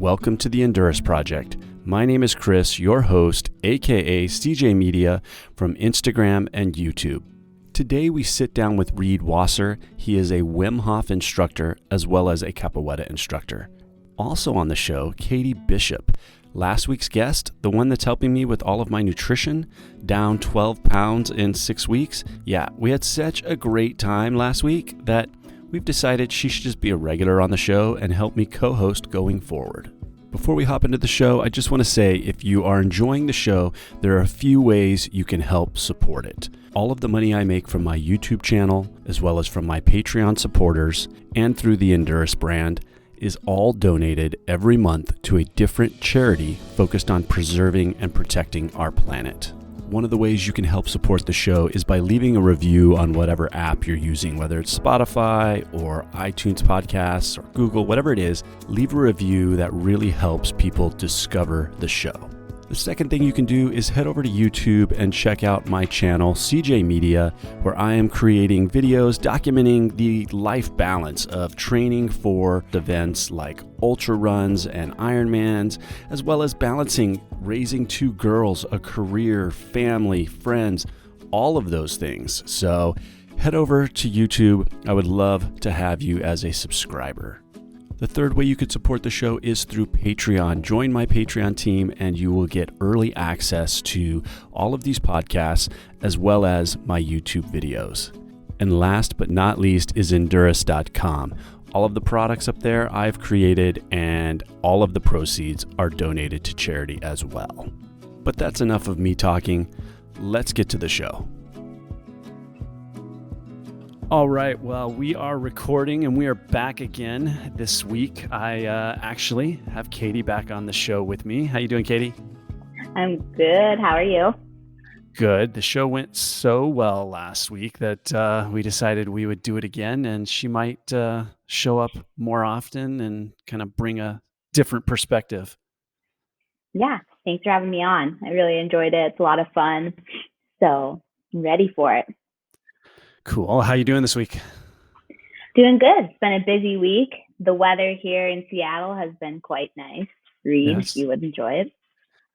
welcome to the Endureus Project. My name is Chris, your host, aka CJ Media from Instagram and YouTube. Today we sit down with Reid Wasser. He is a Wim Hof instructor as well as a Capoeira instructor. Also on the show, Katie Bishop, last week's guest, the one that's helping me with all of my nutrition, down 12 pounds in 6 weeks. Yeah, we had such a great time last week that we've decided she should just be a regular on the show and help me co-host going forward. Before we hop into the show, I just want to say if you are enjoying the show, there are a few ways you can help support it. All of the money I make from my YouTube channel, as well as from my Patreon supporters and through the Endureus brand, is all donated every month to a different charity focused on preserving and protecting our planet. One of the ways you can help support the show is by leaving a review on whatever app you're using, whether it's Spotify or iTunes podcasts or Google, whatever it is. Leave a review that really helps people discover the show. The second thing you can do is head over to YouTube and check out my channel, CJ Media, where I am creating videos documenting the life balance of training for events like ultra runs and Ironmans, as well as balancing raising 2 girls, a career, family, friends, all of those things. So head over to YouTube. I would love to have you as a subscriber. The third way you could support the show is through Patreon. Join my Patreon team and you will get early access to all of these podcasts as well as my YouTube videos. And last but not least is Endureus.com. All of the products up there I've created and all of the proceeds are donated to charity as well. But that's enough of me talking. Let's get to the show. All right, well, we are recording and we are back again this week. I actually have Katie back on the show with me. How you doing, Katie? I'm good. How are you? Good. The show went so well last week that we decided we would do it again, and she might show up more often and kind of bring a different perspective. Yeah, thanks for having me on. I really enjoyed it. It's a lot of fun, so I'm ready for it. Cool. How you doing this week? Doing good. It's been a busy week. The weather here in Seattle has been quite nice. Reid, Yes. you would enjoy it.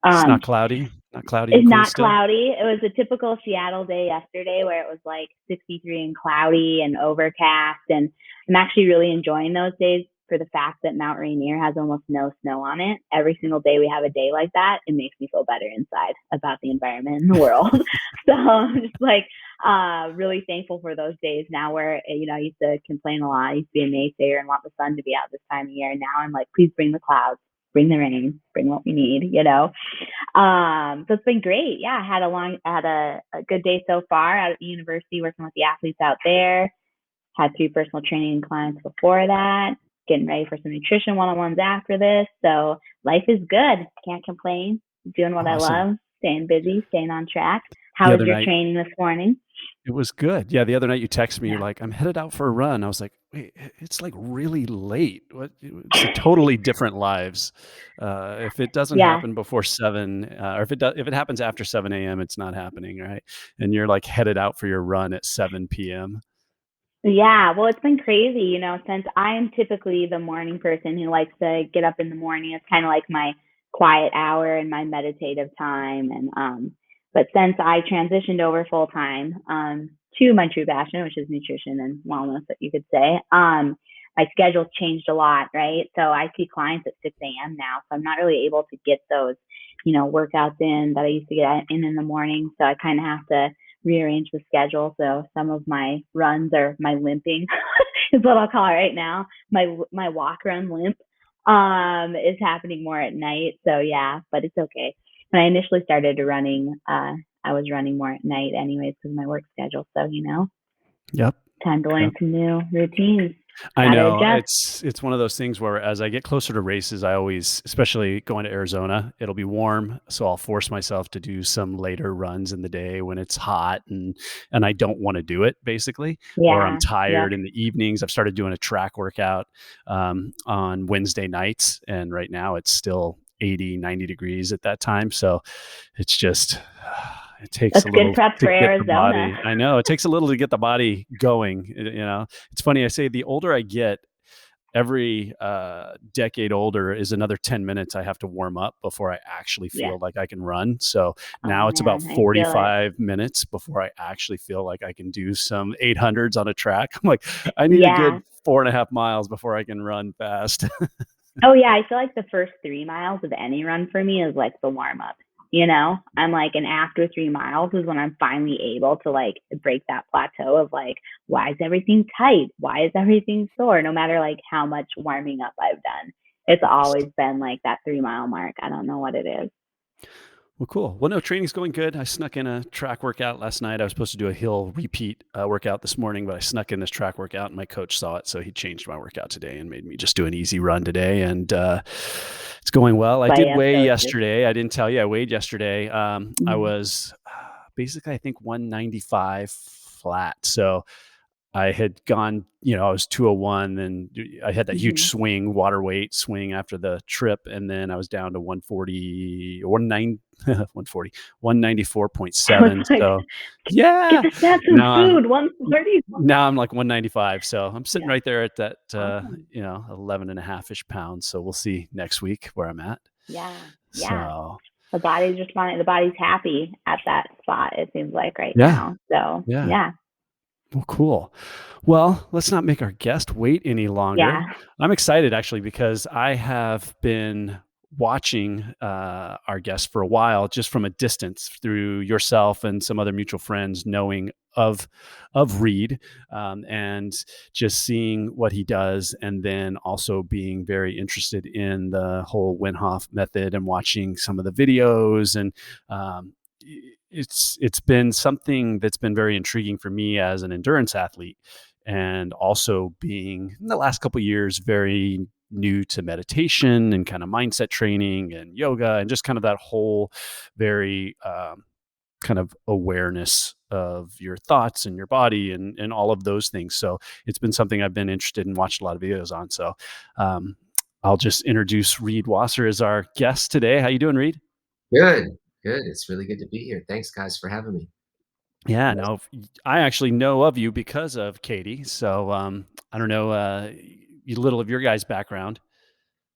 It's not cloudy. Not cloudy. It's and cool not still? cloudy. It was a typical Seattle day yesterday where it was like 63 and cloudy and overcast. And I'm actually really enjoying those days for the fact that Mount Rainier has almost no snow on it. Every single day we have a day like that, it makes me feel better inside about the environment and the world. So I'm just like really thankful for those days now where, I used to complain a lot. I used to be a naysayer and want the sun to be out this time of year. And now I'm like, please bring the clouds, bring the rain, bring what we need, So it's been great. Yeah, I had a good day so far out at the university working with the athletes out there. Had 3 personal training clients before that. Getting ready for some nutrition one-on-ones after this. So life is good. Can't complain. Doing what Awesome. I love. Staying busy, staying on track. How was your training this morning? It was good. Yeah, the other night you texted me, You're like, I'm headed out for a run. I was like, wait, it's like really late. What? It's a totally different lives. If it doesn't happen before 7, or if it happens after 7 a.m., it's not happening, right? And you're like headed out for your run at 7 p.m. Yeah, well, it's been crazy, since I am typically the morning person who likes to get up in the morning. It's kind of like my quiet hour and my meditative time. And but since I transitioned over full time to my true passion, which is nutrition and wellness, that you could say, my schedule's changed a lot, right? So I see clients at 6 a.m. now, so I'm not really able to get those, workouts in that I used to get in the morning. So I kind of have to rearrange the schedule. So some of my runs are my limping is what I'll call it right now. My walk run limp is happening more at night. So yeah, but it's okay. When I initially started running, I was running more at night anyways because of my work schedule. So, Yep. Time to learn some new routines. I know it's one of those things where as I get closer to races, I always, especially going to Arizona, it'll be warm. So I'll force myself to do some later runs in the day when it's hot and I don't want to do it basically, or I'm tired in the evenings. I've started doing a track workout on Wednesday nights. And right now it's still 80, 90 degrees at that time. So it's just, it takes That's a little good prep to for get Arizona. the body. I know it takes a little to get the body going. It's funny. I say the older I get, every decade older is another 10 minutes I have to warm up before I actually Yeah. feel like I can run. So Oh now it's about man, I feel it. 45 minutes before I actually feel like I can do some 800s on a track. I'm like, I need a Yeah. good 4.5 miles before I can run fast. Oh yeah, I feel like the first 3 miles of any run for me is like the warm up. I'm like, and after 3 miles is when I'm finally able to like break that plateau of like, why is everything tight? Why is everything sore? No matter like how much warming up I've done, it's Nice. always been like that 3 mile mark. I don't know what it is. Well, cool. Well, no, training's going good. I snuck in a track workout last night. I was supposed to do a hill repeat workout this morning, but I snuck in this track workout and my coach saw it. So he changed my workout today and made me just do an easy run today. And it's going well. I But did yeah, weigh so it's just yesterday. I didn't tell you I weighed yesterday. I mm-hmm. was basically, I think 195 flat. So I had gone, I was 201 and I had that huge Mm-hmm. swing, water weight swing after the trip. And then I was down to 140, 140, I was 194.7. like, So get yeah, the snacks and now, food. 130. now I'm like 195. So I'm sitting Yeah, right there at that, awesome. 11 and a half ish pounds. So we'll see next week where I'm at. Yeah, yeah. So The body's happy at that spot, it seems like right yeah, now. So yeah. yeah. Well, cool. Well, let's not make our guest wait any longer. Yeah. I'm excited actually because I have been watching our guest for a while, just from a distance through yourself and some other mutual friends, knowing of Reid, and just seeing what he does, and then also being very interested in the whole Wim Hof method and watching some of the videos and. Um, it's been something that's been very intriguing for me as an endurance athlete, and also being in the last couple of years very new to meditation and kind of mindset training and yoga and just kind of that whole very kind of awareness of your thoughts and your body and all of those things. So it's been something I've been interested in, watched a lot of videos on. So um, I'll just introduce Reid Wasser as our guest today. How you doing, Reid? Good, good. It's really good to be here. Thanks, guys, for having me. Yeah, Yes. no, I actually know of you because of Katie. So I don't know a little of your guys' background.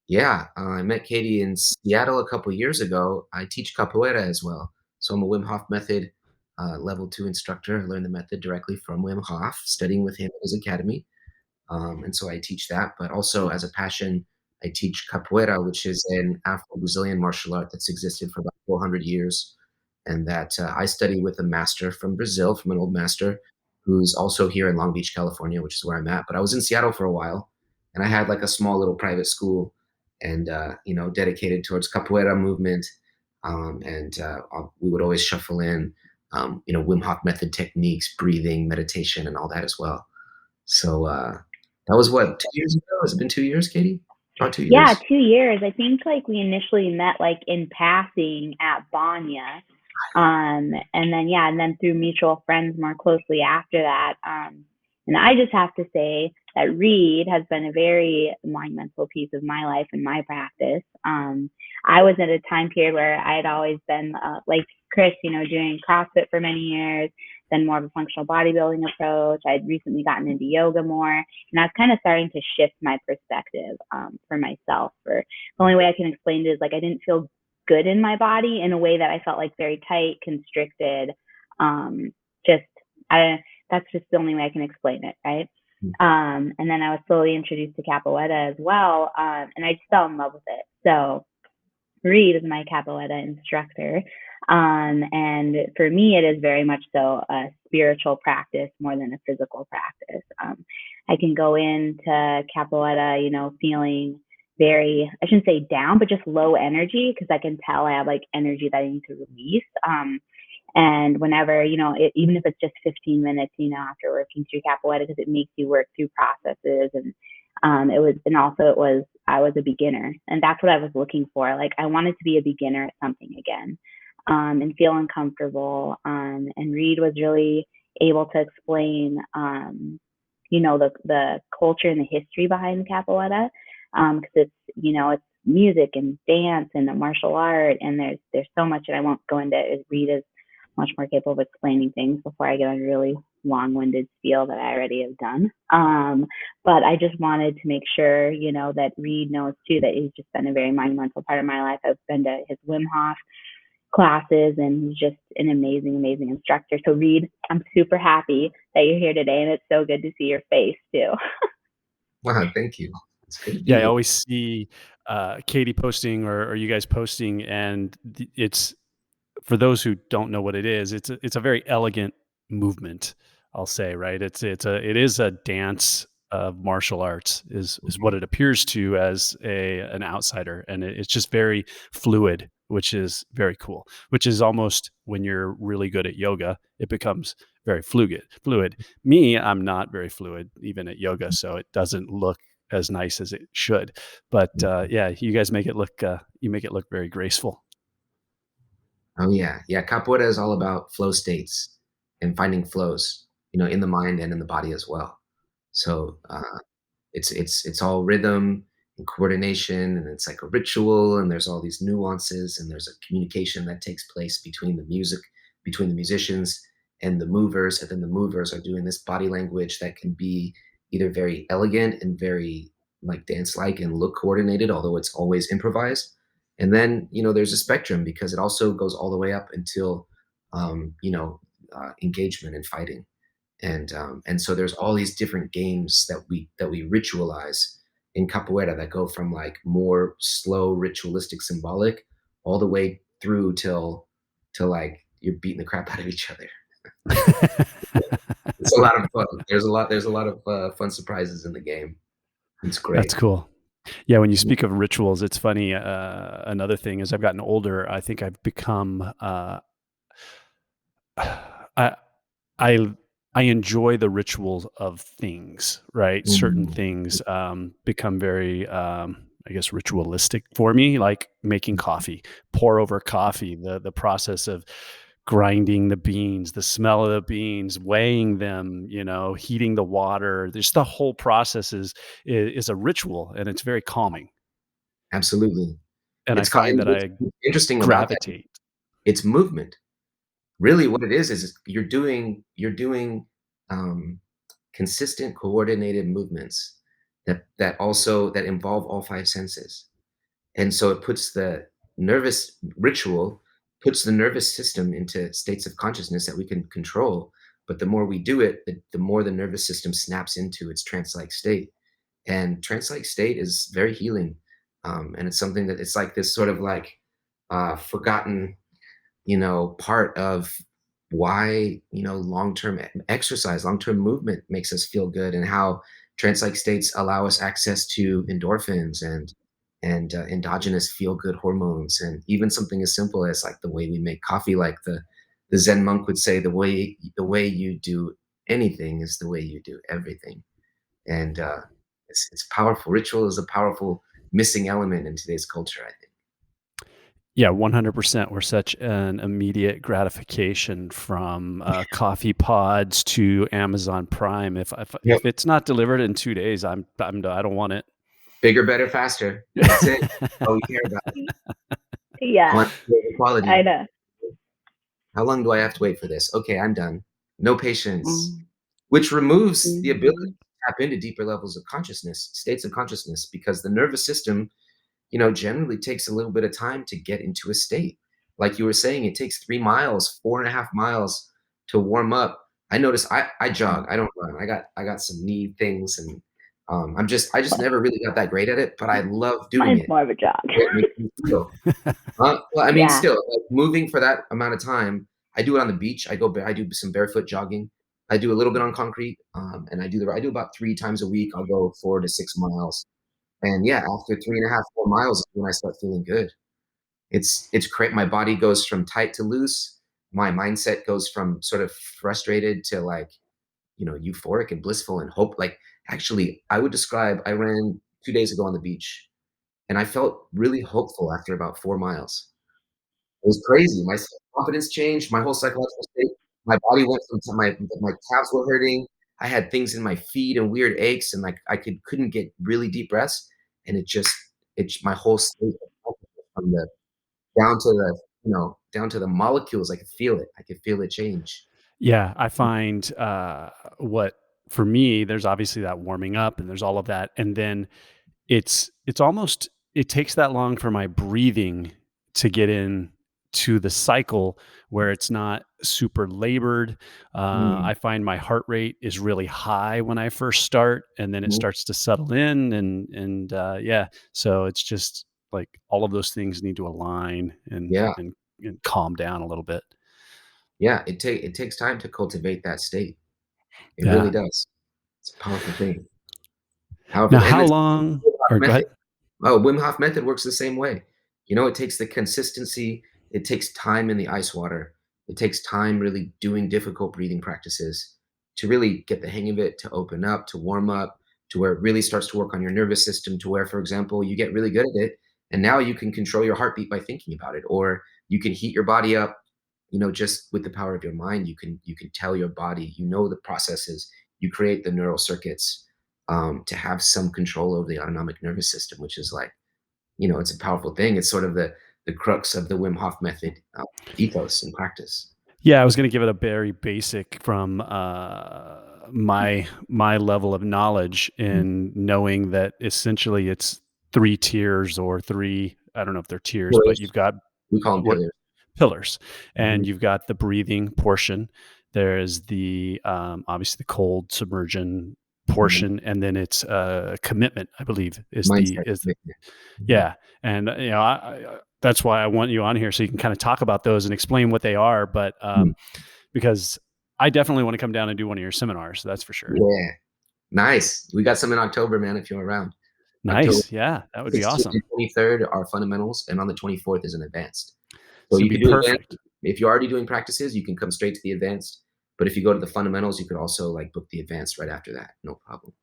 Yeah, I met Katie in Seattle a couple years ago. I teach capoeira as well. So I'm a Wim Hof Method level 2 instructor. I learned the method directly from Wim Hof, studying with him at his academy. And so I teach that, but also as a passion, I teach capoeira, which is an Afro-Brazilian martial art that's existed for about 400 years, and that I study with a master from Brazil, from an old master, who's also here in Long Beach, California, which is where I'm at. But I was in Seattle for a while, and I had like a small little private school, and dedicated towards capoeira movement, and we would always shuffle in, Wim Hof method techniques, breathing, meditation, and all that as well. So that was what, 2 years ago? Has it been 2 years, Katie? About two Yeah, years? 2 years. I think like we initially met like in passing at Banya. And then through mutual friends more closely after that. And I just have to say that Reid has been a very monumental piece of my life and my practice. I was at a time period where I had always been like Chris, doing CrossFit for many years, then more of a functional bodybuilding approach. I'd recently gotten into yoga more, and I was kind of starting to shift my perspective for myself. For the only way I can explain it is like I didn't feel good in my body in a way that I felt like very tight, constricted. Um, just I that's just the only way I can explain it, right? And then I was slowly introduced to capoeira as well, and I just fell in love with it. So Reid is my capoeira instructor, and for me, it is very much so a spiritual practice more than a physical practice. I can go into capoeira, feeling very, I shouldn't say down, but just low energy because I can tell I have like energy that I need to release. And whenever, even if it's just 15 minutes, after working through capoeira, because it makes you work through processes. I was a beginner, and that's what I was looking for. Like, I wanted to be a beginner at something again, and feel uncomfortable. And Reid was really able to explain, the culture and the history behind capoeira, because it's music and dance and the martial art, and there's so much that I won't go into. Reid is much more capable of explaining things before I get on really long-winded spiel that I already have done. But I just wanted to make sure, that Reid knows too that he's just been a very monumental part of my life. I've been to his Wim Hof classes, and he's just an amazing, amazing instructor. So Reid, I'm super happy that you're here today, and it's so good to see your face too. Wow, thank you. It's good to Yeah, be I here. always see Katie posting or you guys posting, and it's for those who don't know what it is. It's a very elegant movement. I'll say, right? It is a dance of martial arts is what Mhm. it appears to as an outsider, and it's just very fluid, which is very cool. Which is almost when you're really good at yoga, it becomes very fluid. Fluid. Me, I'm not very fluid even at yoga, so it doesn't look as nice as it should. But yeah, you guys make it look you make it look very graceful. Oh, yeah. Yeah, capoeira is all about flow states and finding flows, in the mind and in the body as well. So, it's all rhythm and coordination, and it's like a ritual, and there's all these nuances, and there's a communication that takes place between the music, between the musicians and the movers, and then the movers are doing this body language that can be either very elegant and very like dance-like and look coordinated, although it's always improvised. And then, there's a spectrum because it also goes all the way up until, engagement and fighting. And so there's all these different games that we ritualize in capoeira that go from like more slow ritualistic symbolic all the way through till like you're beating the crap out of each other. It's a lot of fun. There's a lot of fun surprises in the game. It's That's great. cool. Yeah, when you speak of rituals, it's funny. Another thing as I've gotten older, I think I've become I I I enjoy the rituals of things, right? Certain Mm. things become very, I guess, ritualistic for me, like making coffee, pour over coffee, the process of grinding the beans, the smell of the beans, weighing them, heating the water. Just the whole process is a ritual, and it's very calming. Absolutely. And I It's ca find and that what's I interesting about that, gravitate. it's movement. Really what it is you're doing, um, consistent coordinated movements that involve all 5 senses. And so it puts the nervous ritual puts the nervous system into states of consciousness that we can control, but the more we do it, the more the nervous system snaps into its trance-like state. And trance-like state is very healing, and it's something that it's like this sort of like, forgotten, part of why, long-term exercise, long-term movement makes us feel good, and how trance-like states allow us access to endorphins and endogenous feel-good hormones, and even something as simple as like the way we make coffee, like the Zen monk would say, the way you do anything is the way you do everything. And it's powerful. Ritual is a powerful missing element in today's culture, I think. Yeah, 100%. We're such an immediate gratification from coffee pods to Amazon Prime. Yep. If it's not delivered in 2 days, I don't want it. Bigger, better, faster. That's it. All we care about. Yeah, Quantity over I quality. know. How long do I have to wait for this? Okay, I'm done. No patience, Mm, which removes the ability mhm. to tap into deeper levels of consciousness, states of consciousness, because the nervous system, generally takes a little bit of time to get into a state. Like you were saying, it takes 3 miles, 4.5 miles to warm up. I notice I jog, I don't run. I got some knee things, and, I just Well, never really got that great at it, but I love doing mine's it. more of a jog. The way it makes me feel. Well, I mean, Yeah. still, like, moving for that amount of time, I do it on the beach. I do some barefoot jogging. I do a little bit on concrete, and I do about 3 times a week. I'll go 4 to 6 miles. And yeah, after 3.5, 4 miles is when I start feeling good. It's great. My body goes from tight to loose. My mindset goes from sort of frustrated to like, euphoric and blissful and hope. Like, actually, I ran 2 days ago on the beach, and I felt really hopeful after about 4 miles. It was crazy. My self-confidence changed, my whole psychological state. My body went from my calves were hurting. I had things in my feet and weird aches, and, like, I couldn't get really deep breaths, and my whole state of consciousness from the down to the molecules, I could feel it. I could feel it change. Yeah, I find, what for me, there's obviously that warming up and there's all of that, and then it's almost it takes that long for my breathing to get in to the cycle where it's not super labored. Mm, I find my heart rate is really high when I first start, and then it mhm. starts to settle in, yeah, so it's just like all of those things need to align Yeah, and calm down a little bit. yeah, it takes time to cultivate that state. It really Yeah. does. It's a powerful thing. Powerful, Now and how it's long Wim Hof or go method. ahead. Oh, Wim Hof method works the same way. You know, it takes the consistency, it takes time in the ice water. It takes time really doing difficult breathing practices to really get the hang of it, to open up, to warm up, to where it really starts to work on your nervous system, to where, for example, you get really good at it, and now you can control your heartbeat by thinking about it, or you can heat your body up, just with the power of your mind. You can tell your body, the processes, you create the neural circuits, to have some control over the autonomic nervous system, which is like, it's a powerful thing. It's sort of the crux of the Wim Hof method, ethos and practice. Yeah, I was gonna give it a very basic from, my level of knowledge Mhm. in knowing that essentially it's 3 tiers or 3 I don't know if they're tiers, but Pillars. you've got We call them what pillars. pillars, Mhm, and you've got the breathing portion. There's the, obviously the cold submersion mhm. portion, and then it's, commitment, I believe, Mindset, is commitment. Mhm. yeah, and, that's why I want you on here so you can kinda talk about those and explain what they are, but, Mm. because I definitely wanna come down and do one of your seminars, that's for sure. Yeah. Nice. We got some in October, man, if you're around. October Nice, yeah, that would be 16th and awesome. 23rd are fundamentals, and on the 24th is an advanced. So So you it'd be can do advanced. perfect. If you're already doing practices, you can come straight to the advanced, but if you go to the fundamentals, you could also, like, book the advanced right after that, no problem.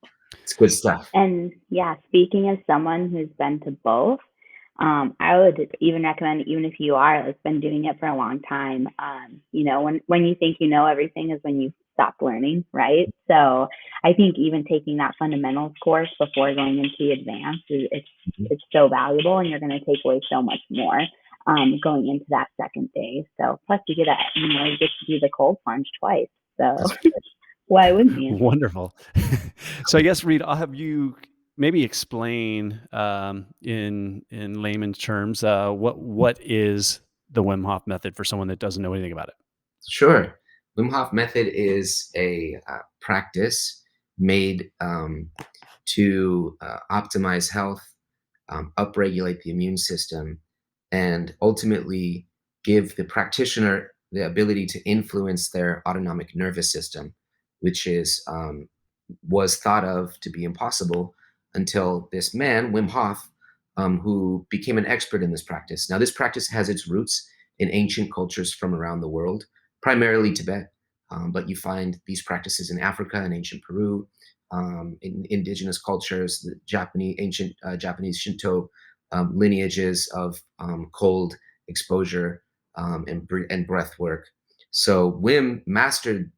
It's good stuff. And yeah, speaking as someone who's been to both, I would even recommend, even if you are like been doing it for a long time, when you think you know everything is when you stop learning, right? So I think even taking that fundamentals course before going into the advanced Mhm. it's so valuable, and you're going to take away so much more going into that second day. So plus you get to do the cold plunge twice. So That's why wouldn't you? Wonderful. So I guess, Reed, I'll have you maybe explain, in layman's terms, what is the Wim Hof method for someone that doesn't know anything about it? Sure. Wim Hof method is a practice made to optimize health, upregulate the immune system, and ultimately give the practitioner the ability to influence their autonomic nervous system, which was thought of to be impossible until this man, Wim Hof, who became an expert in this practice. Now, this practice has its roots in ancient cultures from around the world, primarily Tibet, but you find these practices in Africa and ancient Peru, in indigenous cultures, the ancient Japanese Shinto lineages of cold exposure, and breath work. So Wim mastered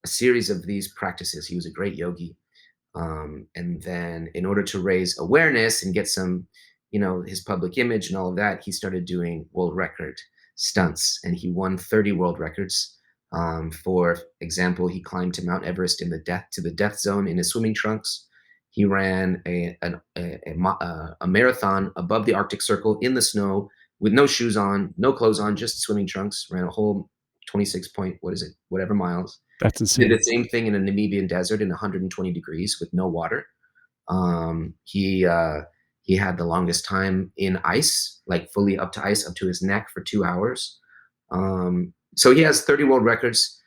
a series of these practices. He was a great yogi. And then, in order to raise awareness and get some, his public image and all of that, he started doing world record stunts, and he won 30 world records. For example, he climbed to Mount Everest to the death zone in his swimming trunks. He ran a marathon above the Arctic Circle in the snow with no shoes on, no clothes on, just swimming trunks. Ran a whole 26 point, what is it, whatever miles. That's Did the insane. same thing in a Namibian desert in 120 degrees with no water. He had the longest time in ice, like fully up to ice, up to his neck for 2 hours. So he has 30 world records.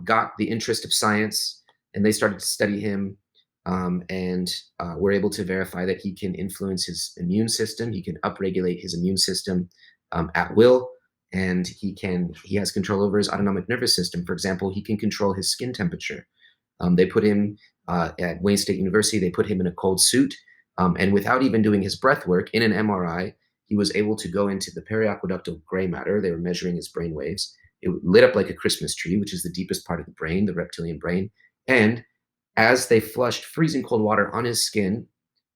Got the interest of science, and they started to study him, and were able to verify that he can influence his immune system. He can upregulate his immune system at will, and he has control over his autonomic nervous system. For example, he can control his skin temperature. They put him at Wayne State University. They put him in a cold suit, and without even doing his breath work in an MRI, he was able to go into the periaqueductal gray matter. They were measuring his brain waves. It lit up like a Christmas tree, which is the deepest part of the brain, the reptilian brain. And as they flushed freezing cold water on his skin,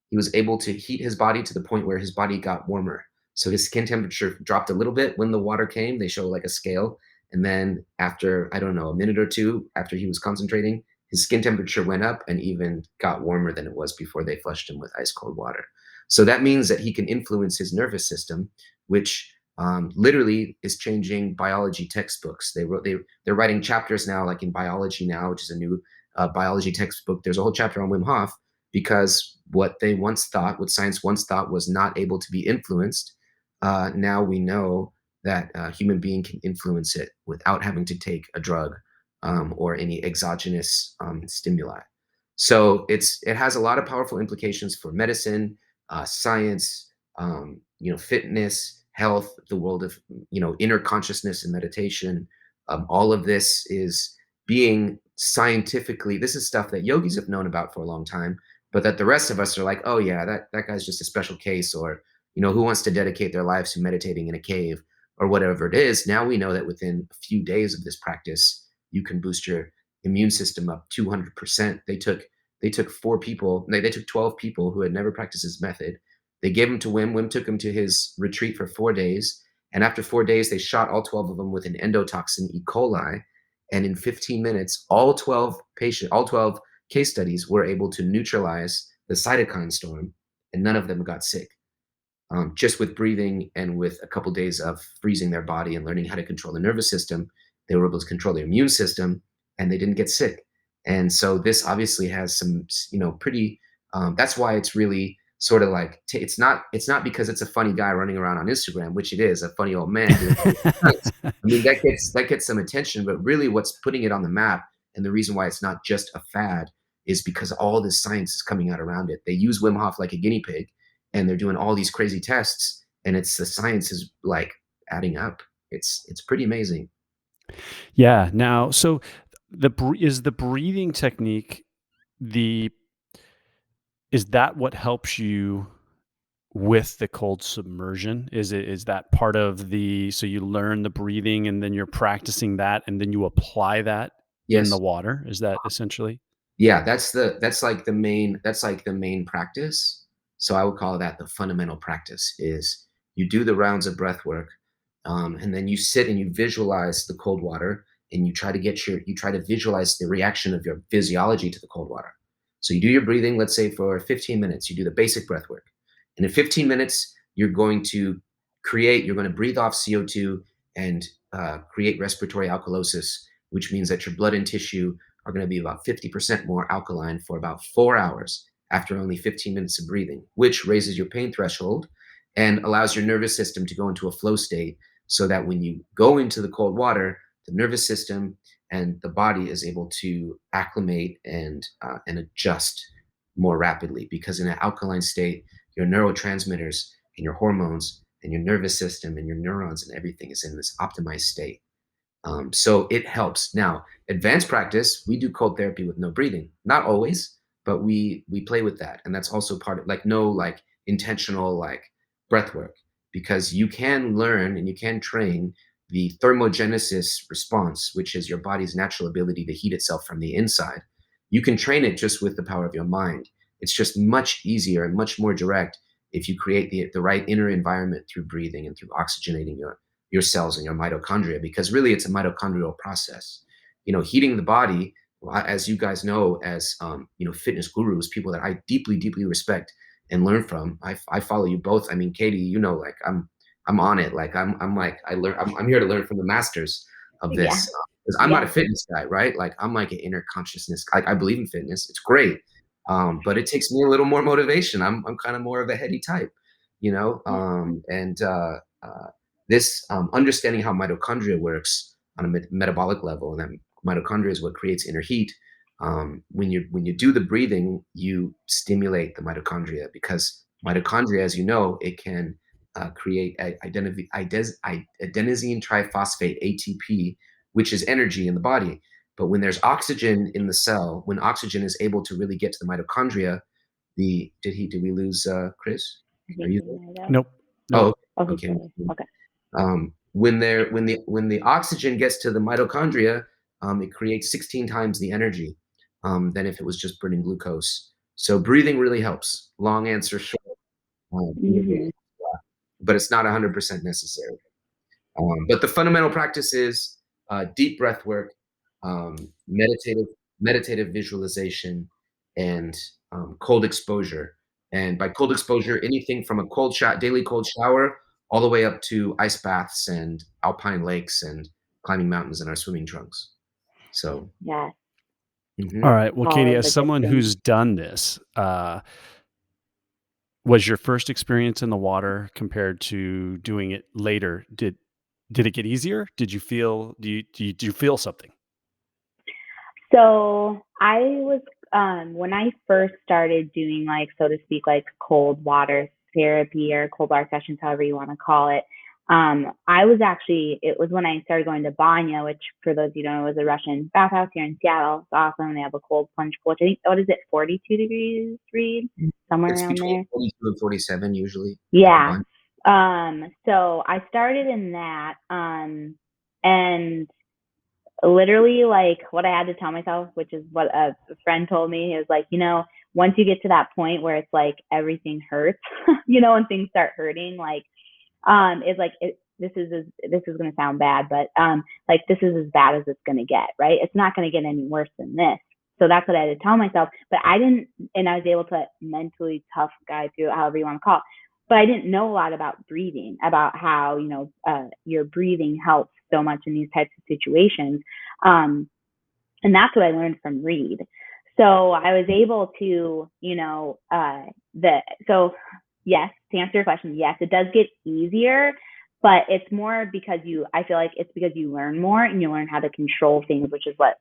he was able to heat his body to the point where his body got warmer. So his skin temperature dropped a little bit when the water came. They show like a scale, And then after, I don't know, a minute or two after he was concentrating, his skin temperature went up and even got warmer than it was before they flushed him with ice cold water. So that means that he can influence his nervous system, which literally is changing biology textbooks. They're writing chapters now, like in biology now, which is a new biology textbook. There's a whole chapter on Wim Hof because what science once thought was not able to be influenced, now we know that a human being can influence it without having to take a drug or any exogenous stimuli. So it has a lot of powerful implications for medicine, science, fitness, health, the world of inner consciousness and meditation. All of this is being scientifically. This is stuff that yogis have known about for a long time, but that the rest of us are like, oh yeah, that guy's just a special case, or who wants to dedicate their lives to meditating in a cave or whatever it is. Now we know that within a few days of this practice, you can boost your immune system up 200%. They took 12 people who had never practiced this method. They gave them to Wim. Wim took them to his retreat for 4 days. And after 4 days, they shot all 12 of them with an endotoxin, E. coli. And in 15 minutes, all 12 case studies were able to neutralize the cytokine storm, and none of them got sick. Just with breathing and with a couple days of freezing their body and learning how to control the nervous system, they were able to control their immune system, and they didn't get sick. And so this obviously has some, pretty. That's why it's really sort of like it's not because it's a funny guy running around on Instagram, which it is, a funny old man. I mean, that gets some attention, but really, what's putting it on the map and the reason why it's not just a fad is because all this science is coming out around it. They use Wim Hof like a guinea pig, and they're doing all these crazy tests, and the science is like adding up. It's pretty amazing. Yeah. Now, so is the breathing technique is that what helps you with the cold submersion? Is that part of so you learn the breathing and then you're practicing that and then you apply that in the Yes. water? Is that essentially? Yeah, that's like the main practice. So I would call that the fundamental practice. Is you do the rounds of breath work, and then you sit and you visualize the cold water, and you try to visualize the reaction of your physiology to the cold water. So you do your breathing, let's say for 15 minutes, you do the basic breath work. And in 15 minutes, you're going to breathe off CO2 and create respiratory alkalosis, which means that your blood and tissue are going to be about 50% more alkaline for about 4 hours after only 15 minutes of breathing, which raises your pain threshold and allows your nervous system to go into a flow state so that when you go into the cold water, the nervous system and the body is able to acclimate and adjust more rapidly, because in an alkaline state, your neurotransmitters and your hormones and your nervous system and your neurons and everything is in this optimized state. So it helps. Now, advanced practice, we do cold therapy with no breathing. Not always, but we play with that. And that's also part of no intentional breath work, because you can learn and you can train the thermogenesis response, which is your body's natural ability to heat itself from the inside. You can train it just with the power of your mind. It's just much easier and much more direct if you create the right inner environment through breathing and through oxygenating your cells and your mitochondria, because really it's a mitochondrial process. Heating the body, as you guys know, as fitness gurus, people that I deeply, deeply respect and learn from. I follow you both. I mean, Katie, I'm on it. I'm here to learn from the masters of this. Yeah. Because I'm not a fitness guy, right? I'm like an inner consciousness. I believe in fitness. It's great. But it takes me a little more motivation. I'm kind of more of a heady type, this understanding how mitochondria works on a metabolic level, and that mitochondria is what creates inner heat. When you do the breathing, you stimulate the mitochondria, because mitochondria, as you know, it can create adenosine triphosphate, ATP, which is energy in the body. But when there's oxygen in the cell, when oxygen is able to really get to the mitochondria, did we lose Chris? Are you there? Nope. Oh, okay. When the oxygen gets to the mitochondria, it creates 16 times the energy than if it was just burning glucose. So breathing really helps. Long answer short, but it's not 100% necessary. But the fundamental practice is deep breath work, um, meditative meditative visualization, and cold exposure. And by cold exposure, anything from a daily cold shower all the way up to ice baths and alpine lakes and climbing mountains in our swimming trunks. So, Yes, All mhm. right. Well, all Katie, of as the good someone things. who's done this, was your first experience in the water compared to doing it later? Did it get easier? Did you feel do you feel something? So I was when I first started doing, like, so to speak, like cold water therapy or cold water sessions, however you want to call it. I was actually it was when I started going to Banya, which for those of you who don't know is a Russian bathhouse here in Seattle. It's awesome. They have a cold plunge pool, which I think, what is it, 42 degrees, Reid? Somewhere It's around between there. 42 and 47 usually at the Yeah. bun. So I started in that, and literally, like, what I had to tell myself, which is what a friend told me, is like, once you get to that point where it's like everything hurts, and things start hurting, like, is like this is going to sound bad, but like, this is as bad as it's going to get, right? It's not going to get any worse than this. So that's what I had to tell myself. But I didn't, and I was able to mentally tough guy through it, however you want to call it. But I didn't know a lot about breathing, about how, your breathing helps so much in these types of situations. Um, and that's what I learned from Reid. So I was able to, so yes, to answer your question, yes, it does get easier, but it's more because I feel like it's because you learn more and you learn how to control things, which is what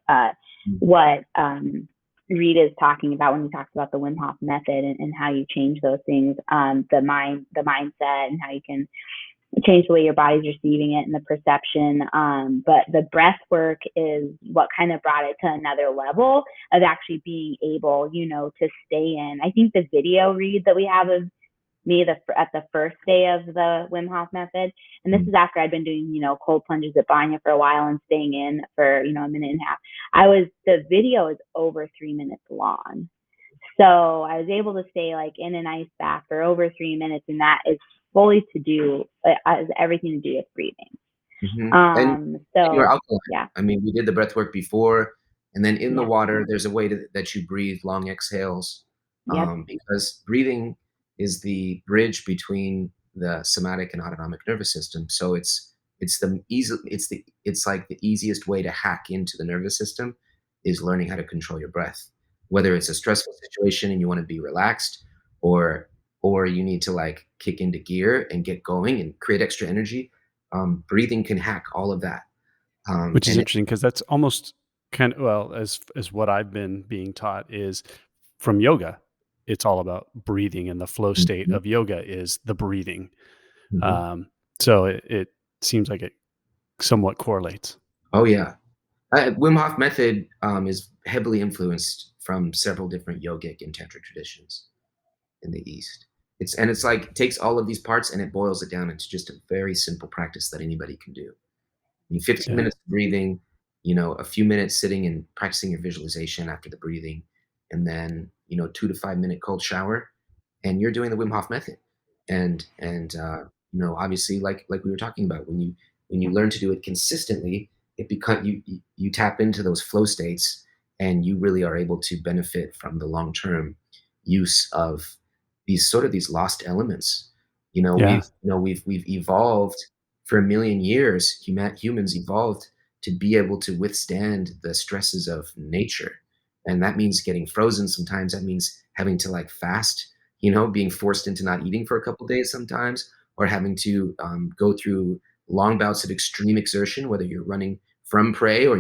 Reid is talking about when he talks about the Wim Hof method, and how you change those things, the mindset, and how you can change the way your body's receiving it and the perception. But the breath work is what kind of brought it to another level of actually being able, to stay in. I think the video read that we have of me at the first day of the Wim Hof method, and this is after I'd been doing, cold plunges at Banya for a while and staying in for, a minute and a half. The video is over 3 minutes long. So I was able to stay, like, in an ice bath for over 3 minutes, and that is fully to do has everything to do with breathing. And you're So alkaline. yeah, I mean, we did the breath work before, and then in the yeah, water, there's a way that you breathe long exhales, yep, because breathing is the bridge between the somatic and autonomic nervous system. So it's like the easiest way to hack into the nervous system is learning how to control your breath. Whether it's a stressful situation and you want to be relaxed, or you need to, like, kick into gear and get going and create extra energy, breathing can hack all of that. Which is And interesting because that's almost kind of, well, as what I've been being taught is from yoga. It's all about breathing, and the flow state Mhm, of yoga is the breathing. mhm. Um, so it seems like it somewhat correlates. Oh yeah, Wim Hof method is heavily influenced from several different yogic and tantric traditions in the East. It's like it takes all of these parts and it boils it down into just a very simple practice that anybody can do. 15 Yeah. minutes of breathing, a few minutes sitting and practicing your visualization after the breathing, and then 2 to 5 minute cold shower, and you're doing the Wim Hof method. And obviously, like we were talking about, when you learn to do it consistently, it become you tap into those flow states, and you really are able to benefit from the long term use of these lost elements. Yeah. We've evolved for a million years. Humans evolved to be able to withstand the stresses of nature, and that means getting frozen sometimes. That means having to, like, fast, being forced into not eating for a couple days sometimes, or having to go through long bouts of extreme exertion, whether you're running from prey, or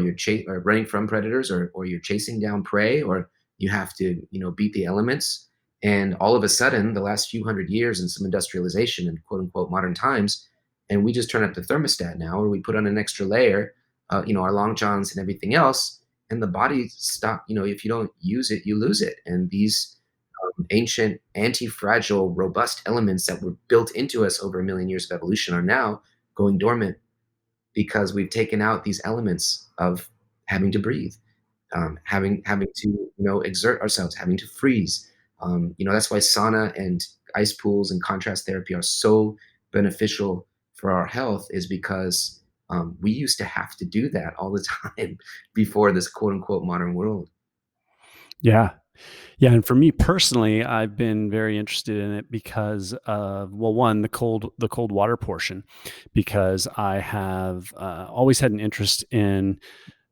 or running from predators, or you're chasing down prey, or you have to beat the elements. And all of a sudden, the last few hundred years and some industrialization and quote unquote modern times, and we just turn up the thermostat now, or we put on an extra layer, our long johns and everything else, and the body stop. If you don't use it, you lose it. And these ancient, anti-fragile, robust elements that were built into us over a million years of evolution are now going dormant because we've taken out these elements of having to breathe, having to exert ourselves, having to freeze. That's why sauna and ice pools and contrast therapy are so beneficial for our health, is because We used to have to do that all the time before this quote unquote modern world. Yeah. Yeah, and for me personally, I've been very interested in it because of, well, one, the cold water portion, because I have always had an interest in.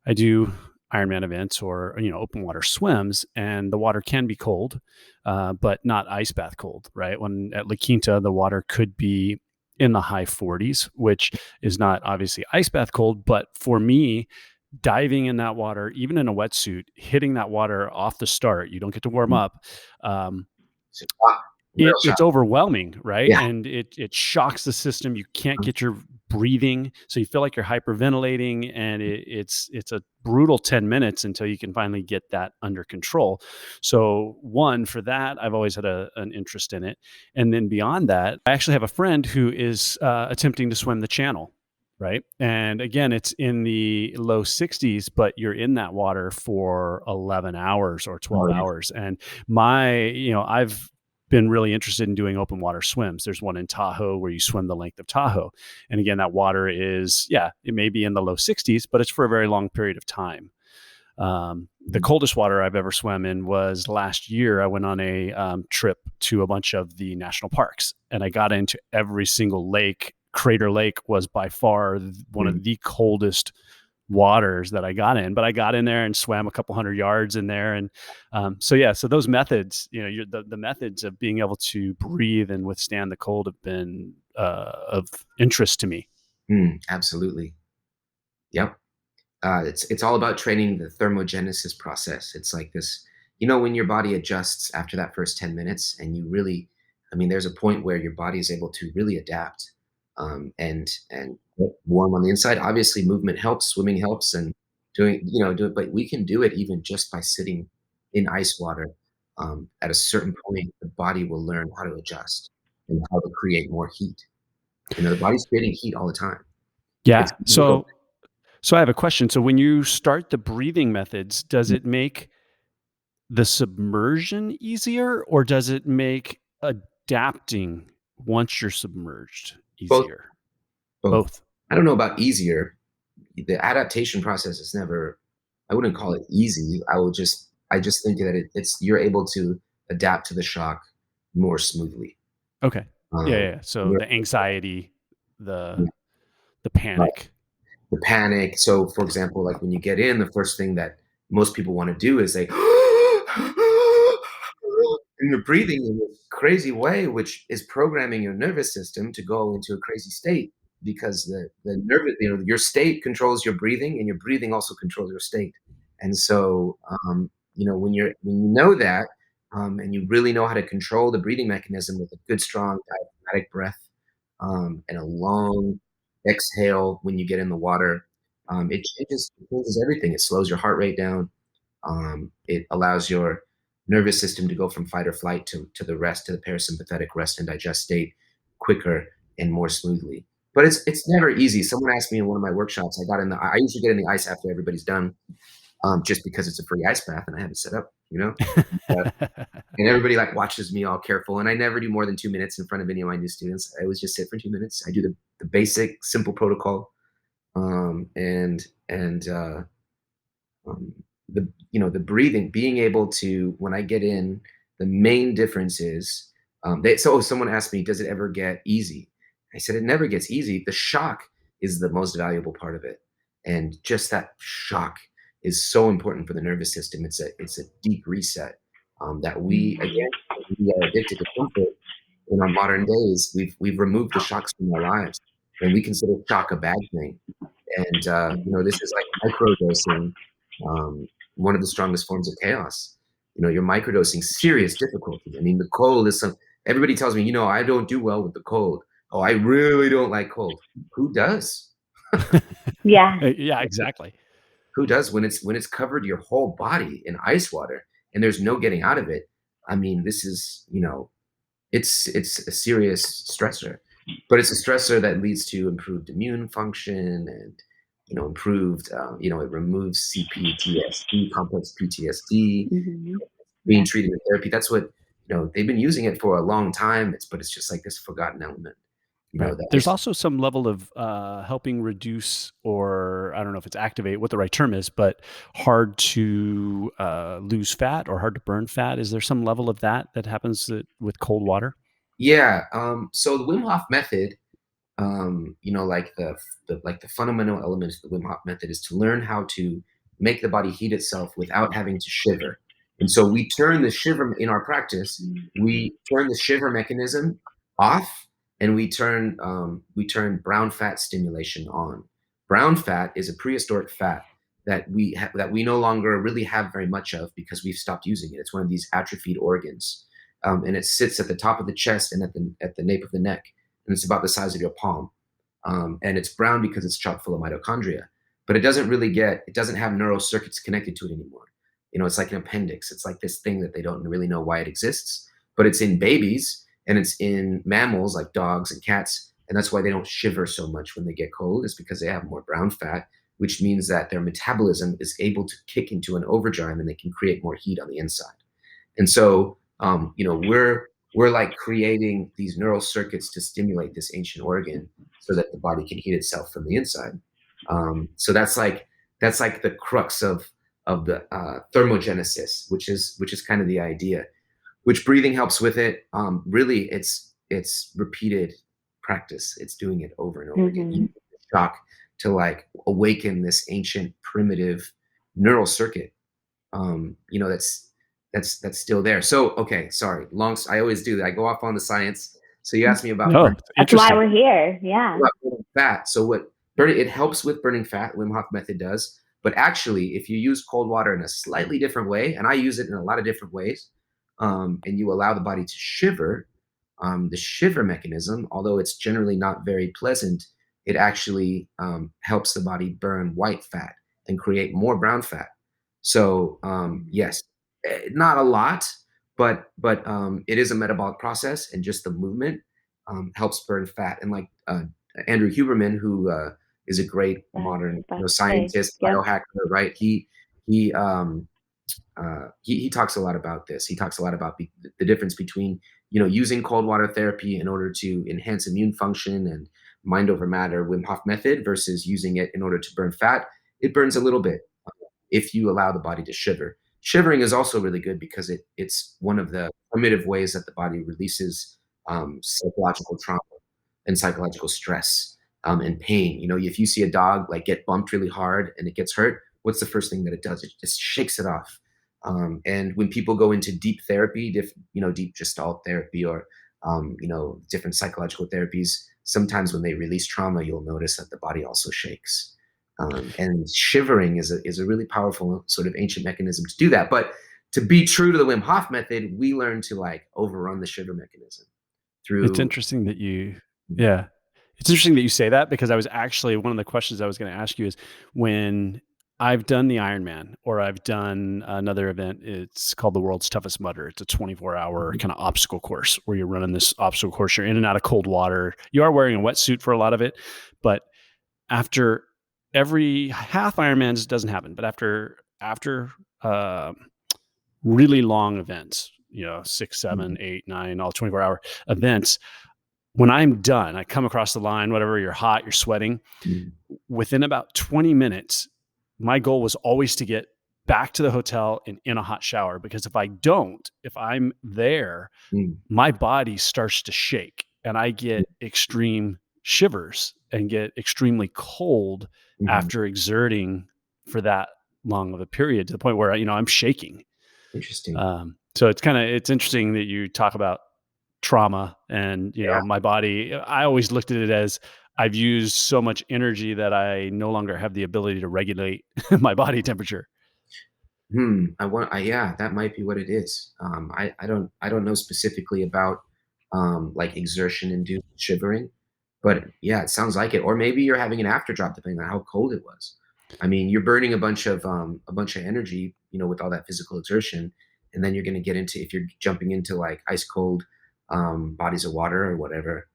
I do Ironman events or open water swims, and the water can be cold, but not ice bath cold, right? When at La Quinta, the water could be in the high 40s, which is not obviously ice bath cold, but for me, diving in that water, even in a wetsuit, hitting that water off the start, you don't get to warm up. Um, So, real shock. it's overwhelming, right? Yeah. And it shocks the system. You can't get your breathing, so you feel like you're hyperventilating, and it's a brutal 10 minutes until you can finally get that under control. So one, for that, I've always had an interest in it. And then beyond that, I actually have a friend who is attempting to swim the channel. Right. And again, it's in the low 60s, but you're in that water for 11 hours or 12 Oh, yeah. hours. And I've been really interested in doing open water swims. There's one in Tahoe where you swim the length of Tahoe. And again, that water is, yeah, it may be in the low 60s, but it's for a very long period of time. The coldest water I've ever swam in was last year. I went on a trip to a bunch of the national parks, and I got into every single lake. Crater Lake was by far one of the coldest waters that I got in, but I got in there and swam a couple hundred yards in there. And so those methods, the methods of being able to breathe and withstand the cold have been of interest to me. Absolutely. Yep. It's all about training the thermogenesis process. It's like this, when your body adjusts after that first 10 minutes, and there's a point where your body is able to really adapt, and get warm on the inside. Obviously, movement helps, swimming helps, and do it. But we can do it even just by sitting in ice water. At a certain point, the body will learn how to adjust and how to create more heat. The body's creating heat all the time. Yeah. It's difficult. So I have a question. So when you start the breathing methods, does it make the submersion easier, or does it make adapting once you're submerged Both, easier? both. Both. I don't know about easier. The adaptation process is never. I wouldn't call it easy. I just think that it's you're able to adapt to the shock more smoothly. Okay. Yeah, Um, yeah. So you're- the anxiety, the yeah, the right. panic. The panic. So, for example, like when you get in, the first thing that most people want to do is they and you're breathing in this crazy way, which is programming your nervous system to go into a crazy state, because the nervous, your state controls your breathing, and your breathing also controls your state. And so, when you know that, and you really know how to control the breathing mechanism with a good, strong diaphragmatic breath, and a long exhale when you get in the water, it changes everything. It slows your heart rate down. It allows your nervous system to go from fight or flight to the rest, to the parasympathetic rest and digest state quicker and more smoothly. But it's never easy. Someone asked me in one of my workshops. I usually get in the ice after everybody's done, just because it's a free ice bath and I have it set up. Uh, and everybody like watches me all careful, and I never do more than 2 minutes in front of any of my new students. I always just sit for 2 minutes. I do the basic simple protocol, and um, the breathing, being able to, when I get in, the main difference is, someone asked me, does it ever get easy? I said it never gets easy. The shock is the most valuable part of it, and just that shock is so important for the nervous system. It's a deep reset, that we, Mhm. again, we are addicted to comfort. In our modern days, we've removed the shocks from our lives, and we consider shock a bad thing. And this is like microdosing, one of the strongest forms of chaos. You're microdosing serious difficulty. The cold is some. Everybody tells me, I don't do well with the cold. Oh, I really don't like cold. Who does? Yeah. Yeah, exactly. Who does, when it's covered your whole body in ice water and there's no getting out of it? This is, it's a serious stressor, but it's a stressor that leads to improved immune function, and improved. It removes CPTSD, complex PTSD, Mhm. being Yeah. treated with therapy. That's what they've been using it for a long time. But it's just like this forgotten element. Right. There's also some level of helping reduce, or I don't know if it's activate, what the right term is, but hard to lose fat or hard to burn fat. Is there some level of that happens with cold water? Yeah. So the Wim Hof method, like the fundamental elements of the Wim Hof method is to learn how to make the body heat itself without having to shiver. And so we turn the shiver in our practice, we turn the shiver mechanism off, and we turn brown fat stimulation on. Brown fat is a prehistoric fat that we no longer really have very much of because we've stopped using it. It's one of these atrophied organs, and it sits at the top of the chest and at the nape of the neck, and it's about the size of your palm. And it's brown because it's chock full of mitochondria, but it doesn't have neural circuits connected to it anymore. It's like an appendix. It's like this thing that they don't really know why it exists, but it's in babies and it's in mammals like dogs and cats. And that's why they don't shiver so much when they get cold, is because they have more brown fat, which means that their metabolism is able to kick into an overdrive and they can create more heat on the inside. And so, we're like creating these neural circuits to stimulate this ancient organ so that the body can heat itself from the inside. So that's like the crux of the thermogenesis, which is kind of the idea. Which breathing helps with it. Really, it's repeated practice. It's doing it over and over again. You need the shock to like awaken this ancient primitive neural circuit. That's still there. So, okay, sorry. I always do that. I go off on the science. So you asked me about Oh, That's why we're here. Yeah. burning fat. So it helps with burning fat. Wim Hof method does. But actually, if you use cold water in a slightly different way, and I use it in a lot of different ways, and you allow the body to shiver, the shiver mechanism, although it's generally not very pleasant, it actually helps the body burn white fat and create more brown fat. So yes, not a lot, but it is a metabolic process, and just the movement helps burn fat. And like Andrew Huberman, who is a great modern scientist, biohacker, right? He talks a lot about this. He talks a lot about the difference between using cold water therapy in order to enhance immune function and mind over matter, Wim Hof method, versus using it in order to burn fat. It burns a little bit if you allow the body to shiver. Shivering is also really good because it's one of the primitive ways that the body releases psychological trauma and psychological stress and pain. If you see a dog like get bumped really hard and it gets hurt, what's the first thing that it does? It just shakes it off. And when people go into deep therapy, deep gestalt therapy, or different psychological therapies, sometimes when they release trauma, you'll notice that the body also shakes. And shivering is a really powerful sort of ancient mechanism to do that. But to be true to the Wim Hof method, we learn to like overrun the shiver mechanism through. It's interesting that yeah. It's interesting that you say that, because I was actually, one of the questions I was going to ask you is, when I've done the Ironman or I've done another event, it's called the World's Toughest Mudder. It's a 24-hour kind of obstacle course where you're running this obstacle course. You're in and out of cold water. You are wearing a wetsuit for a lot of it, but after every half Ironmans, it doesn't happen. But after really long events, 6, 7, 8, 9, all 24-hour events, when I'm done, I come across the line, whatever, you're hot, you're sweating. Within about 20 minutes, my goal was always to get back to the hotel and in a hot shower, because if I'm there, my body starts to shake and I get extreme shivers and get extremely cold after exerting for that long of a period, to the point where, I'm shaking. Interesting. So it's interesting that you talk about trauma and, my body. I always looked at it as, I've used so much energy that I no longer have the ability to regulate my body temperature. Yeah, that might be what it is. I don't know specifically about like exertion-induced shivering, but yeah, it sounds like it. Or maybe you're having an after-drop depending on how cold it was. I mean, you're burning a bunch of energy, with all that physical exertion, and then you're going to get into, if you're jumping into like ice cold bodies of water or whatever,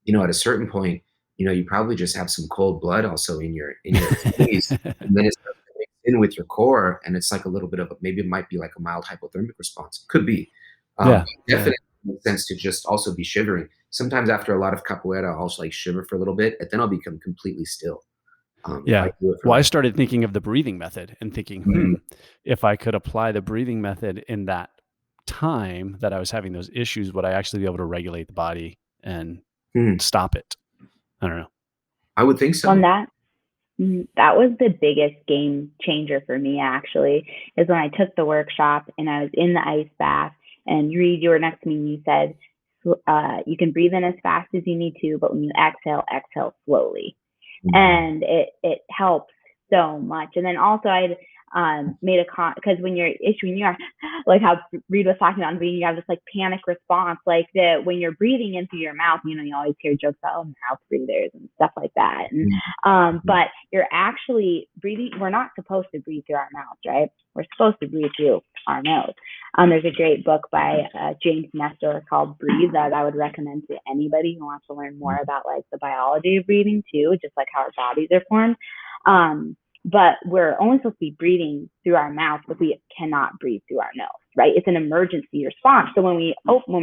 at a certain point, you probably just have some cold blood also in your kidneys, and then it starts to mix in with your core, and it's like a little bit of maybe it might be like a mild hypothermic response. Could be. Definitely makes sense to just also be shivering. Sometimes after a lot of capoeira, I'll also like shiver for a little bit, and then I'll become completely still. If I Yeah. do it for Well, I like, started thinking of the breathing method and thinking, mm, if I could apply the breathing method in that time that I was having those issues, would I actually be able to regulate the body and mm, stop it? I don't know. I would think Well, so. that was the biggest game changer for me, actually, is when I took the workshop and I was in the ice bath. And Reid, you were next to me and you said, you can breathe in as fast as you need to, but when you exhale slowly. Mhm. And it helps so much. And then also I'd made a because when you're issuing your like how Reid was talking about breathing, you have this like panic response, like that when you're breathing in through your mouth, you know, you always hear jokes about mouth breathers and stuff like that. And Mhm. but you're actually breathing. We're not supposed to breathe through our mouths, right? We're supposed to breathe through our nose. There's a great book by James Nestor called Breathe that I would recommend to anybody who wants to learn more about like the biology of breathing too, just like how our bodies are formed. But we're only supposed to be breathing through our mouth, but we cannot breathe through our nose, right? It's an emergency response. So when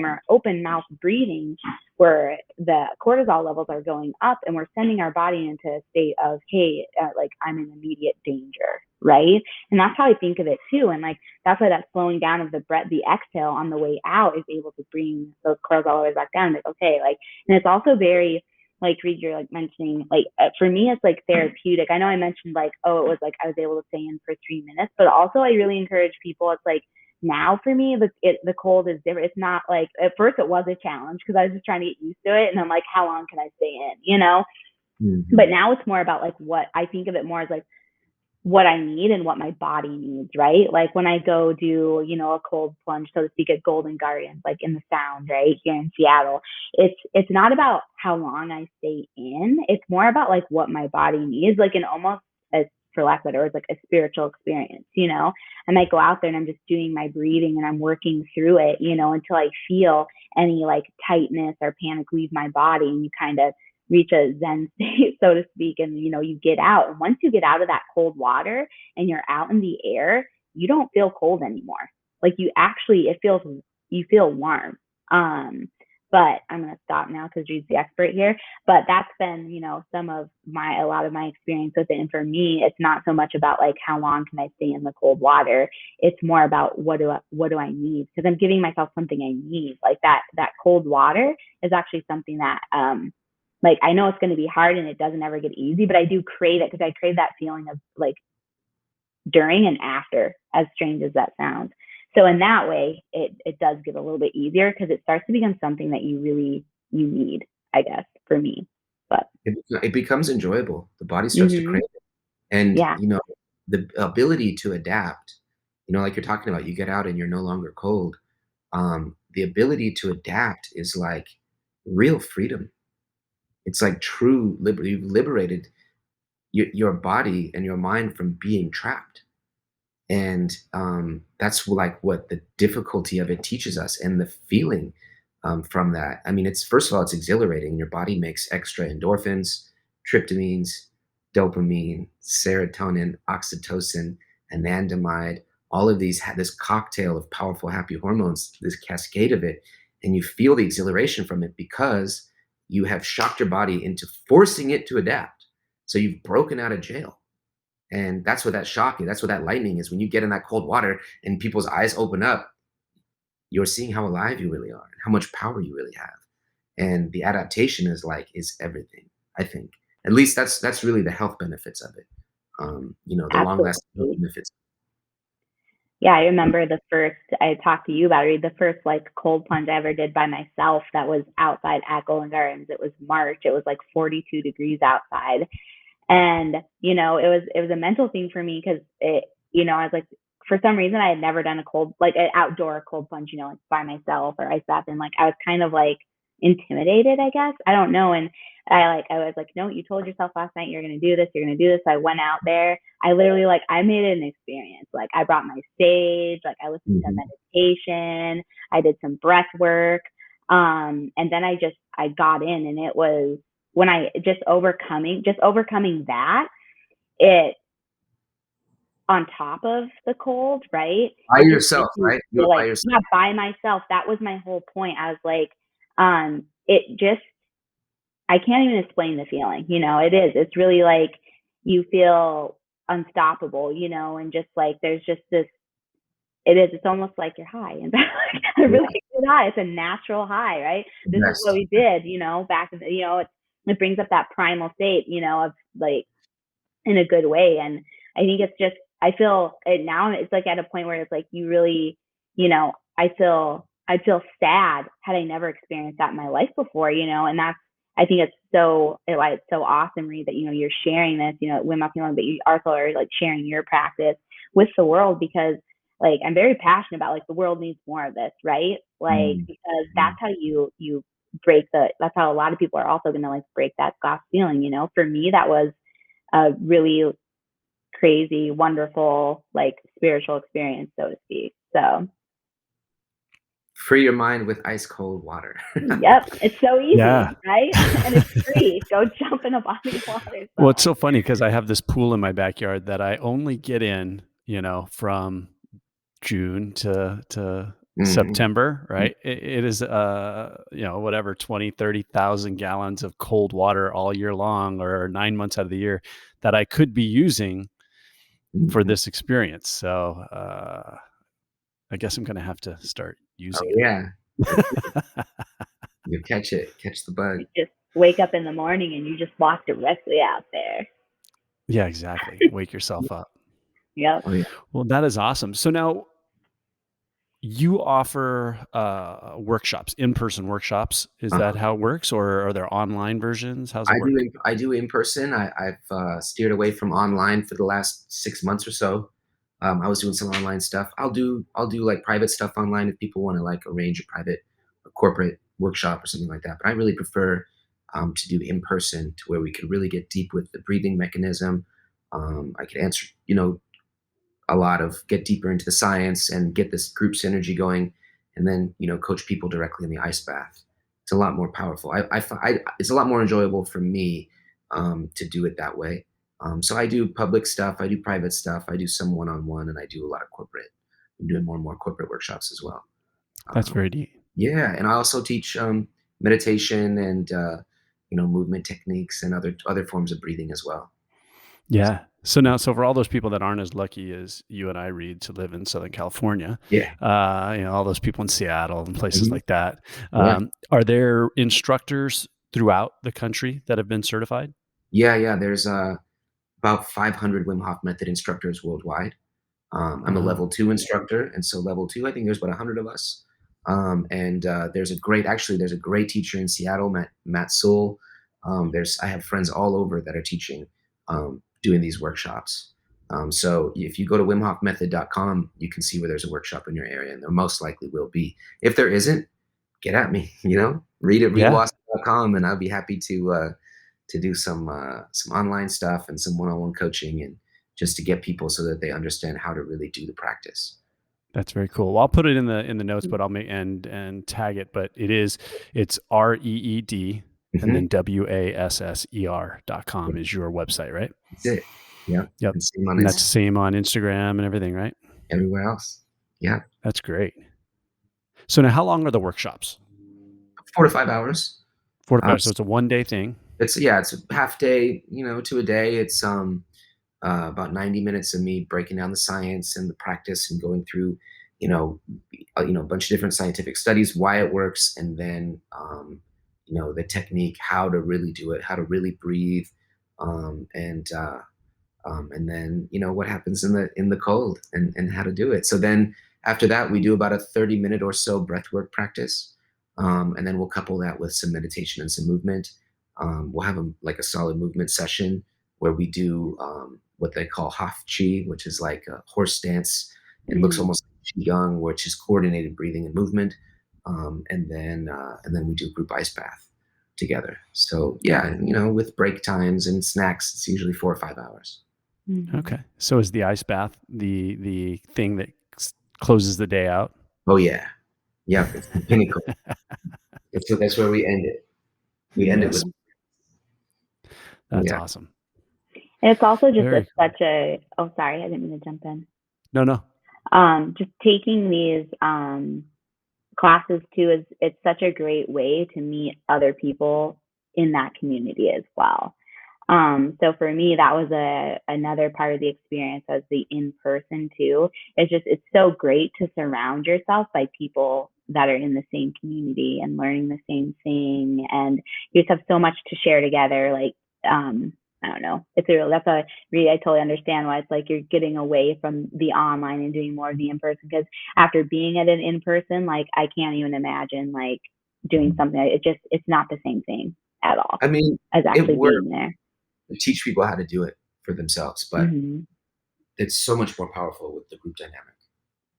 we're open mouth breathing, where the cortisol levels are going up and we're sending our body into a state of, hey, like I'm in immediate danger, right? And that's how I think of it too. And like, that's why that slowing down of the breath, the exhale on the way out is able to bring those cortisol all the way back down. Like, okay, like, and it's also very, like Reid, you're like mentioning, like for me, it's like therapeutic. I know I mentioned like, oh, it was like I was able to stay in for 3 minutes, but also I really encourage people. It's like now for me, the cold is different. It's not like at first it was a challenge because I was just trying to get used to it, and I'm like, how long can I stay in, you know? Mhm. But now it's more about like what I think of it more as like what I need and what my body needs, right? Like when I go do, you know, a cold plunge, so to speak, at Golden Gardens, like in the Sound, right here in Seattle, it's not about how long I stay in. It's more about like what my body needs, like in almost as for lack of better words, like a spiritual experience, you know. I might go out there and I'm just doing my breathing and I'm working through it, you know, until I feel any like tightness or panic leave my body, and you kind of reach a zen state, so to speak, and you know, you get out. And once you get out of that cold water and you're out in the air, you don't feel cold anymore. Like you actually, you feel warm. But I'm gonna stop now because Reid's the expert here. But that's been, you know, a lot of my experience with it. And for me, it's not so much about like how long can I stay in the cold water. It's more about what do I need, because I'm giving myself something I need. Like that cold water is actually something that like I know it's going to be hard and it doesn't ever get easy, but I do crave it because I crave that feeling of like during and after, as strange as that sounds. So in that way, it does get a little bit easier because it starts to become something that you need, I guess, for me. But It becomes enjoyable. The body starts to mm-hmm. crave it. And, Yeah, you know, the ability to adapt, you know, like you're talking about, you get out and you're no longer cold. The ability to adapt is like real freedom. It's like true liberty. You've liberated your body and your mind from being trapped. And that's like what the difficulty of it teaches us, and the feeling from that. I mean, it's first of all, it's exhilarating. Your body makes extra endorphins, tryptamines, dopamine, serotonin, oxytocin, anandamide. All of these this cocktail of powerful happy hormones, this cascade of it, and you feel the exhilaration from it because you have shocked your body into forcing it to adapt. So you've broken out of jail, and that's what that shock is. That's what that lightning is. When you get in that cold water and people's eyes open up, you're seeing how alive you really are and how much power you really have. And the adaptation is everything, I think. At least that's really the health benefits of it. You know, the long lasting health absolutely. benefits. Yeah, I remember the first I talked to you about it, the first like cold plunge I ever did by myself that was outside at Golden Gardens. It was March. It was like 42 degrees outside. And, you know, it was a mental thing for me because I was like, for some reason I had never done a like an outdoor cold plunge, you know, like by myself or ice bath. And like, I was kind of like intimidated, I guess. I don't know. And I was like, no, you told yourself last night you're going to do this. You're going to do this. So I went out there. I literally like, I made it an experience. Like I brought my stage, like I listened to Mhm. meditation. I did some breath work. And then I got in, and it was, when I just overcoming that, it on top of the cold, right? By It just yourself, makes you right? You feel were by like, yourself. yeah, by myself. That was my whole point. I was like, it just, I can't even explain the feeling, it is. It's really like you feel unstoppable, and just like there's just this, it is, it's almost like you're high and a Yeah. really good high. It's a natural high, right? This is what Yes. we did, back in the, it brings up that primal state, of like in a good way. And I think it's just, I feel it now. It's like at a point where it's like you really, I'd feel sad had I never experienced that in my life before, and that's, I think it's why it's so awesome, Reid, that you're sharing this, Wim Hof Healing, but you also are like sharing your practice with the world, because like I'm very passionate about like the world needs more of this, right? Like Mm. because that's how you break that's how a lot of people are also going to like break that glass ceiling. For me, that was a really crazy, wonderful, like spiritual experience, so to speak. So, Free your mind with ice cold water. yep, it's so Yeah. easy, right? And it's free. Go jump in a body of water. Well, So, it's so funny because I have this pool in my backyard that I only get in, from June to Mhm. September, right? It is, whatever, 20, 30,000 gallons of cold water all year long or 9 months out of the year that I could be using for Mhm. this experience. So, I guess I'm going to have to start Oh, using it. yeah. You catch the bug. you just wake up in the morning and you just walk directly out there. Yeah, exactly. Wake yourself up. Yep. Oh, yeah. Well, that is awesome. So now you offer workshops, in-person workshops. Is that Uh-huh. how it works, or are there online versions? How's it work? I do in person. I've steered away from online for the last 6 months or so. I was doing some online stuff. I'll do like private stuff online if people want to like arrange a private or corporate workshop or something like that. But I really prefer to do in person, to where we could really get deep with the breathing mechanism. I could answer, a lot of get deeper into the science and get this group synergy going, and then coach people directly in the ice bath. It's a lot more powerful. It's a lot more enjoyable for me to do it that way. So I do public stuff, I do private stuff, I do some one-on-one, and I do a lot of corporate. I'm doing more and more corporate workshops as well. That's um, very neat. yeah, and I also teach meditation and movement techniques and other forms of breathing as well. Yeah. So for all those people that aren't as lucky as you and I, Reid, to live in Southern California, Yeah. all those people in Seattle and places Mhm. like that, Yeah. are there instructors throughout the country that have been certified? Yeah. There's about 500 Wim Hof Method instructors worldwide. I'm a level Wow. 2 instructor, and so level 2, I think there's about 100 of us. And there's a great teacher in Seattle, Matt Sewell. I have friends all over that are teaching, doing these workshops. So if you go to wimhofmethod.com, you can see where there's a workshop in your area, and there most likely will be. If there isn't, get at me, read at Yeah, reidwasser.com, and I'll be happy to do some online stuff and some one-on-one coaching, and just to get people so that they understand how to really do the practice. that's very cool. Well, I'll put it in the notes, but I'll make and tag it. But it's REED and Mhm. then WASSER.com Yeah, is your website, right? that's it. Yeah, Yep. and same on And that's the Insta same on Instagram and everything, right? everywhere else. Yeah, That's great. So now how long are the workshops? 4 to 5 hours. 4 to 5. So it's a 1 day thing. It's a half day, to a day. It's about 90 minutes of me breaking down the science and the practice and going through, you know, a bunch of different scientific studies, why it works, and then the technique, how to really do it, how to really breathe, and then what happens in the cold, and how to do it. So then after that, we do about a 30-minute or so breathwork practice, and then we'll couple that with some meditation and some movement. We'll have like a solid movement session where we do what they call Hof Chi, which is like a horse stance. It looks Mm. almost like Qigong, which is coordinated breathing and movement. And then we do a group ice bath together. So yeah, with break times and snacks, it's usually 4 or 5 hours. Mhm. Okay. So is the ice bath the thing that closes the day out? Oh yeah, yeah, it's the pinnacle. That's where we end it. We end it with Yes. That's yeah. awesome. And it's also just Very cool. such a, oh, sorry, I didn't mean to jump in. No. Just taking these classes too it's such a great way to meet other people in that community as well. So for me, that was another part of the experience as the in person too. It's so great to surround yourself by people that are in the same community and learning the same thing, and you just have so much to share together. Like, I don't know. Really, I totally understand why it's like you're getting away from the online and doing more of the in person, because after being at an in person, like I can't even imagine like doing something. It's not the same thing at all I mean, as it actually works being there. to teach people how to do it for themselves, but Hmm. it's so much more powerful with the group dynamic.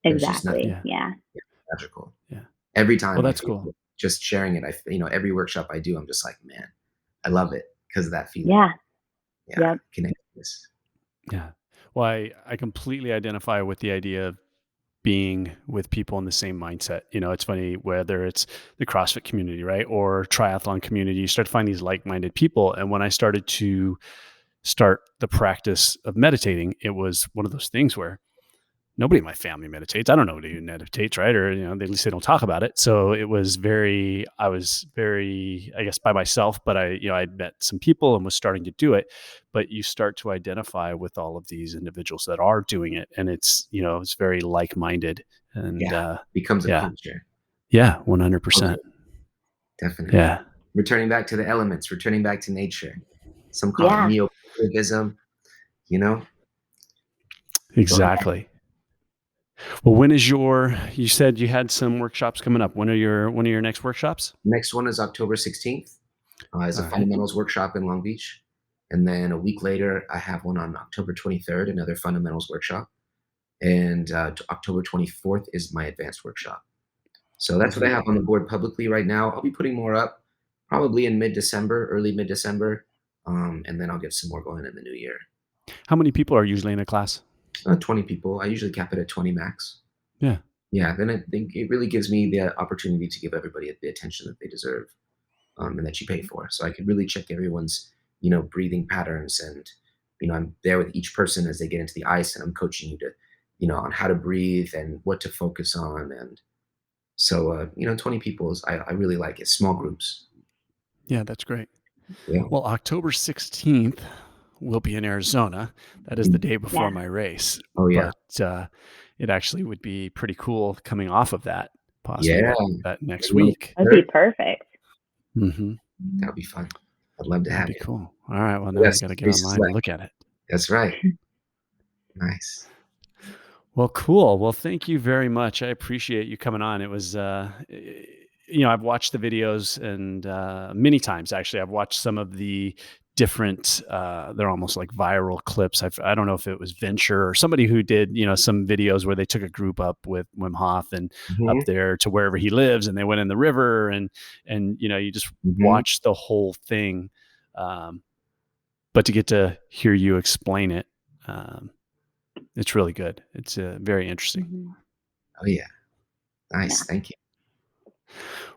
There's just nothing Exactly. Yeah. Yeah. magical. Yeah. Every Well, time I that's feel cool. it, just sharing it, every workshop I do, I'm just like, man, I love it because of that feeling. Yeah. Yeah, Yep. connectedness. Yeah. Well, I completely identify with the idea of being with people in the same mindset. It's funny, whether it's the CrossFit community, right? Or triathlon community, you start to find these like-minded people. And when I started to start the practice of meditating, it was one of those things where nobody in my family meditates. I don't know nobody who meditates, right? Or, at least they don't talk about it. So I was very, I guess, by myself, but I'd met some people and was starting to do it. But you start to identify with all of these individuals that are doing it. And it's very like-minded. And, Yeah, becomes a yeah, culture. yeah, Love 100%. it, definitely. Yeah, Returning back to the elements, returning back to nature. Some call it Yeah. neo-positivism, you know? Go ahead. exactly. Well, you said you had some workshops coming up. When are your next workshops? Next one is October 16th, is All a right. fundamentals workshop in Long Beach. And then a week later, I have one on October 23rd, another fundamentals workshop. And October 24th is my advanced workshop. So that's what I Awesome. have on the board publicly right now. I'll be putting more up probably in mid-December, early mid-December, and then I'll get some more going in the new year. How many people are usually in a class? 20 people. I usually cap it at 20 max. Yeah. Yeah, then I think it really gives me the opportunity to give everybody the attention that they deserve, and that you pay for. So I can really check everyone's, breathing patterns, and I'm there with each person as they get into the ice, and I'm coaching you to, on how to breathe and what to focus on, and so 20 people is I really like it. Small groups. Yeah, that's great. Yeah. Well, October 16th, we'll be in Arizona. That is the day before Yeah. my race, Oh yeah. but it actually would be pretty cool coming off of that, possibly Yeah. that next Maybe on week. the That'd be 3rd. perfect. Hmm. That would be fun. I'd love to That'd have be you. cool. All right. Well, now I Yes, got to get space is online and left. look at it. That's right. Nice. Well, cool. Well, thank you very much. I appreciate you coming on. It was, I've watched the videos and many times actually. I've watched some of the different. They're almost like viral clips. I don't know if it was Venture or somebody who did, some videos where they took a group up with Wim Hof and up Mhm. there to wherever he lives, and they went in the river, and you just Mhm. watch the whole thing. Um, but to get to hear you explain it. It's really good. It's very interesting. Hmm. Oh yeah. Yeah. Nice. Thank you.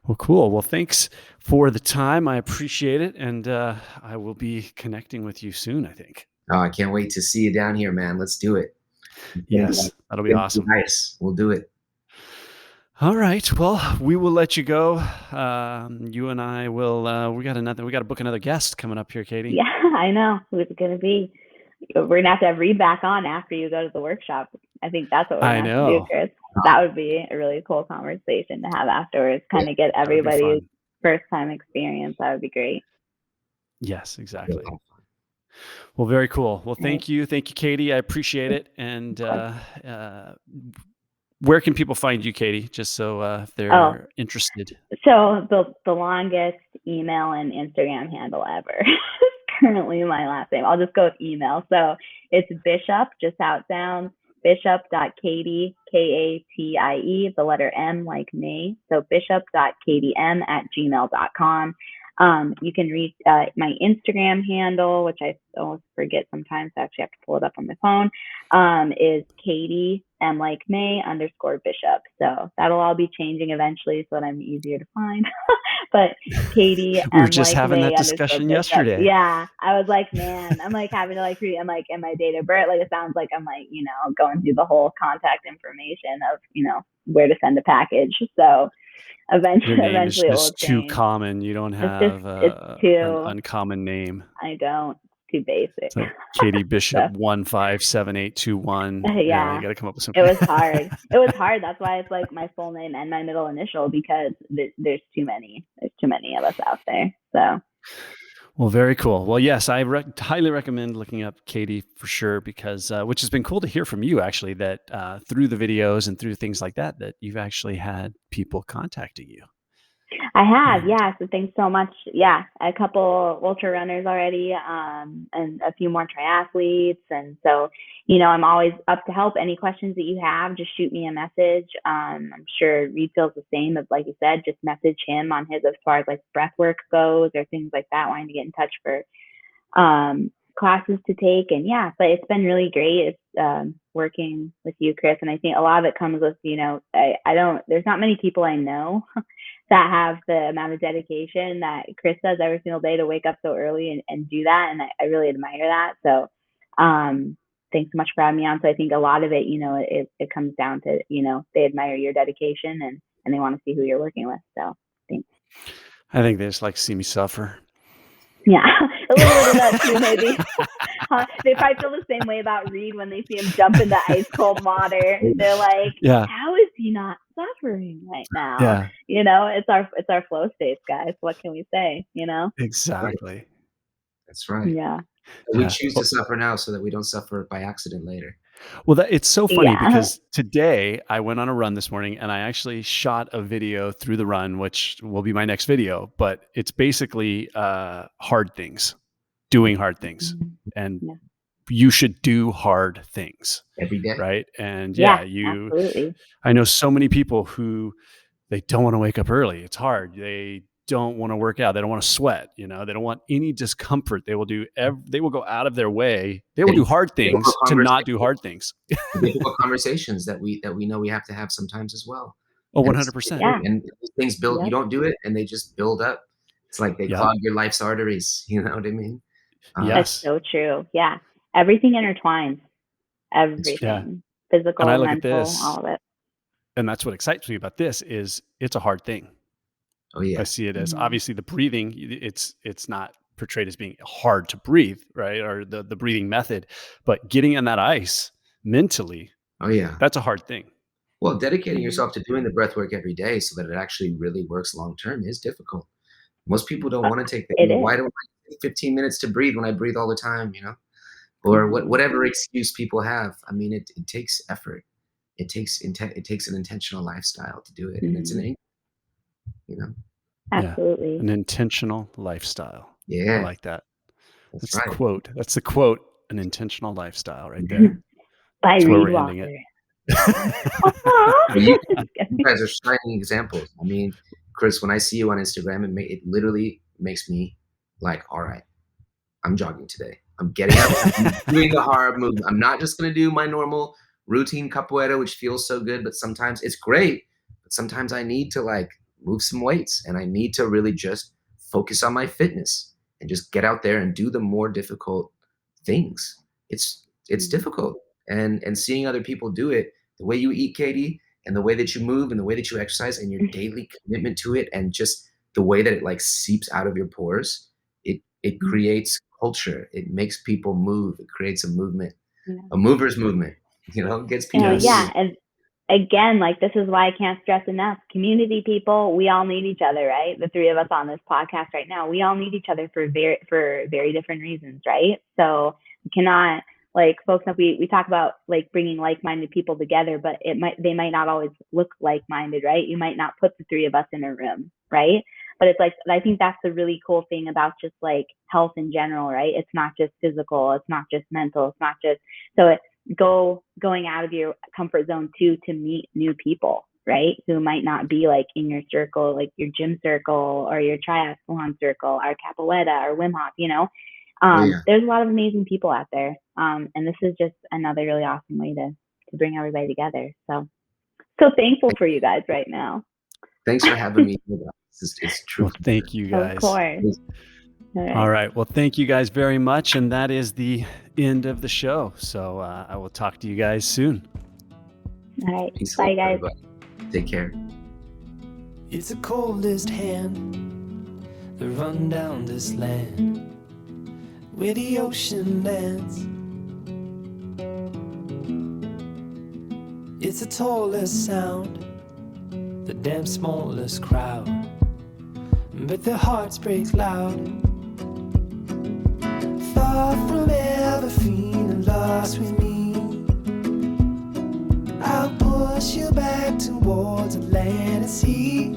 Well, cool. Well, thanks for the time. I appreciate it. And I will be connecting with you soon, I think. Oh, I can't wait to see you down here, man. Let's do it. Yes, that'll be Get into awesome. the ice. We'll do it. All right. Well, we will let you go. You and I will, we got to book another guest coming up here, Katie. Yeah. I know. Who's it going to be? We're going to have Reid back on after you go to the workshop. I think that's what we're I going to have to do, know. Chris. That would be a really cool conversation to have afterwards, Yeah, kind of get That would be everybody's fun. first time experience. That would be great. Yes, yeah, exactly. Well, very cool. Well, Right. thank you. Thank you, Katie. I appreciate it. And Of course. where can people find you, Katie? Just so if Oh, they're interested. so the longest email and Instagram handle ever is currently my last name. I'll just go with email. So it's Bishop, just how it sounds, bishop.katie, Katie, the letter M like me. So bishop.kdm@gmail.com. You can reach my Instagram handle, which I always forget sometimes. I actually have to pull it up on my phone. Is Katie M like May _Bishop. So that'll all be changing eventually, so that I'm easier to find. But Katie We were M just like having May that discussion _Bishop. yesterday. Yeah, I was like, man, I'm like having to like read. I'm like, and my date of birth. Like it sounds like I'm like going through the whole contact information of where to send a package. So Your name is eventually it will just too change. common. You don't have It's an too. uncommon name. I don't. It's too basic. It's like Katie Bishop So 157821. yeah, You got to come up with it something. was hard. It was hard. That's why it's like my full name and my middle initial, because there's too many. There's too many of us out there. So. Well, very cool. Well, yes, I highly recommend looking up Katie for sure, because which has been cool to hear from you actually, that through the videos and through things like that you've actually had people contacting you. I have, And yeah. So thanks so much. Yeah, a couple ultra runners already, and a few more triathletes. And so, I'm always up to help. Any questions that you have, just shoot me a message. I'm sure Reid feels the same. As like you said, just message him on his as far as like breath work goes or things like that. Wanting to get in touch for classes to take. And yeah, but it's been really great. It's working with you, Chris. And I think a lot of it comes with, there's not many people I know that have the amount of dedication that Chris does every single day to wake up so early and do that. And I really admire that. So thanks so much for having me on. So I think a lot of it, it comes down to, they admire your dedication and they want to see who you're working with. So thanks. I think they just like to see me suffer. Yeah, a little bit of that too, maybe. They probably feel the same way about Reid when they see him jump into ice cold water. They're like, Yeah. how is he not suffering right now? Yeah. It's our flow states, guys. What can we say? Exactly. That's right. Yeah. We choose to suffer now so that we don't suffer by accident later. Well, it's so funny Yeah. because today I went on a run this morning and I actually shot a video through the run, which will be my next video, but it's basically hard things, doing hard things. And Yeah. you should do hard things Every day. right? And absolutely. I know so many people who they don't want to wake up early. It's hard. They don't want to work out. They don't want to sweat. They don't want any discomfort. They will they will go out of their way. They will do hard things to not do hard things. Difficult conversations that we know we have to have sometimes as well. Oh, 100%. Yeah. And things build, you don't do it and they just build up. It's like they clog your life's arteries. You know what I mean? Yes. That's so true. Yeah. Everything intertwines. Everything. Yeah. Physical, and I look mental, at this, all of it. And that's what excites me about this is it's a hard thing. Oh yeah. I see it as obviously the breathing. It's not portrayed as being hard to breathe, right? Or the breathing method, but getting on that ice mentally. Oh yeah. That's a hard thing. Well, dedicating yourself to doing the breath work every day so that it actually really works long term is difficult. Most people don't want to take that. Why don't I take 15 minutes to breathe when I breathe all the time, Or whatever excuse people have. I mean, it takes effort. It takes an intentional lifestyle to do it. And it's Absolutely. An intentional lifestyle. Yeah. I like that. That's right. the quote. That's the quote, an intentional lifestyle right there. By That's where Reid we're ending it. You guys are shining examples. I mean, Chris, when I see you on Instagram, it literally makes me like, all right, I'm jogging today. I'm getting up, I'm doing the hard movement. I'm not just going to do my normal routine capoeira, which feels so good, but sometimes it's great. But sometimes I need to like move some weights and I need to really just focus on my fitness and just get out there and do the more difficult things. It's difficult. And seeing other people do it, the way you eat, Katie, and the way that you move and the way that you exercise and your daily commitment to it and just the way that it like seeps out of your pores, it creates culture. It makes people move. It creates a movement, a mover's movement, gets people. Yeah. And again, like, this is why I can't stress enough. Community people, we all need each other, right? The three of us on this podcast right now, we all need each other for very different reasons, right? So we cannot, like, folks, we talk about like bringing like-minded people together, but they might not always look like-minded, right? You might not put the three of us in a room, right? But it's like, I think that's the really cool thing about just like health in general, right? It's not just physical, it's not just mental, it's not just, so going out of your comfort zone too, to meet new people, right? Who might not be like in your circle, like your gym circle or your triathlon circle or Capoeira or Wim Hof, Oh yeah. there's a lot of amazing people out there. And this is just another really awesome way to bring everybody together. So thankful for you guys right now. Thanks for having me. It's true. Well, thank you Of guys. course. All right. Well, thank you guys very much. And that is the end of the show. So I will talk to you guys soon. All right. Peace Bye, out, guys. everybody. Take care. It's the coldest hand that run down this land where the ocean lands. It's the tallest sound, the damn smallest crowd, but their hearts break loud. Far from ever feeling lost with me, I'll push you back towards the land and sea.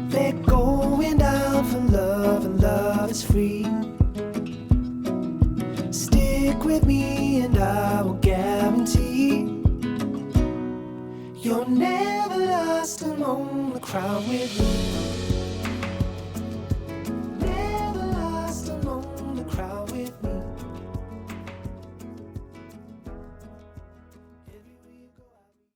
They're going down for love, and love is free. Stick with me and I will guarantee you're never lost among the crowd with me.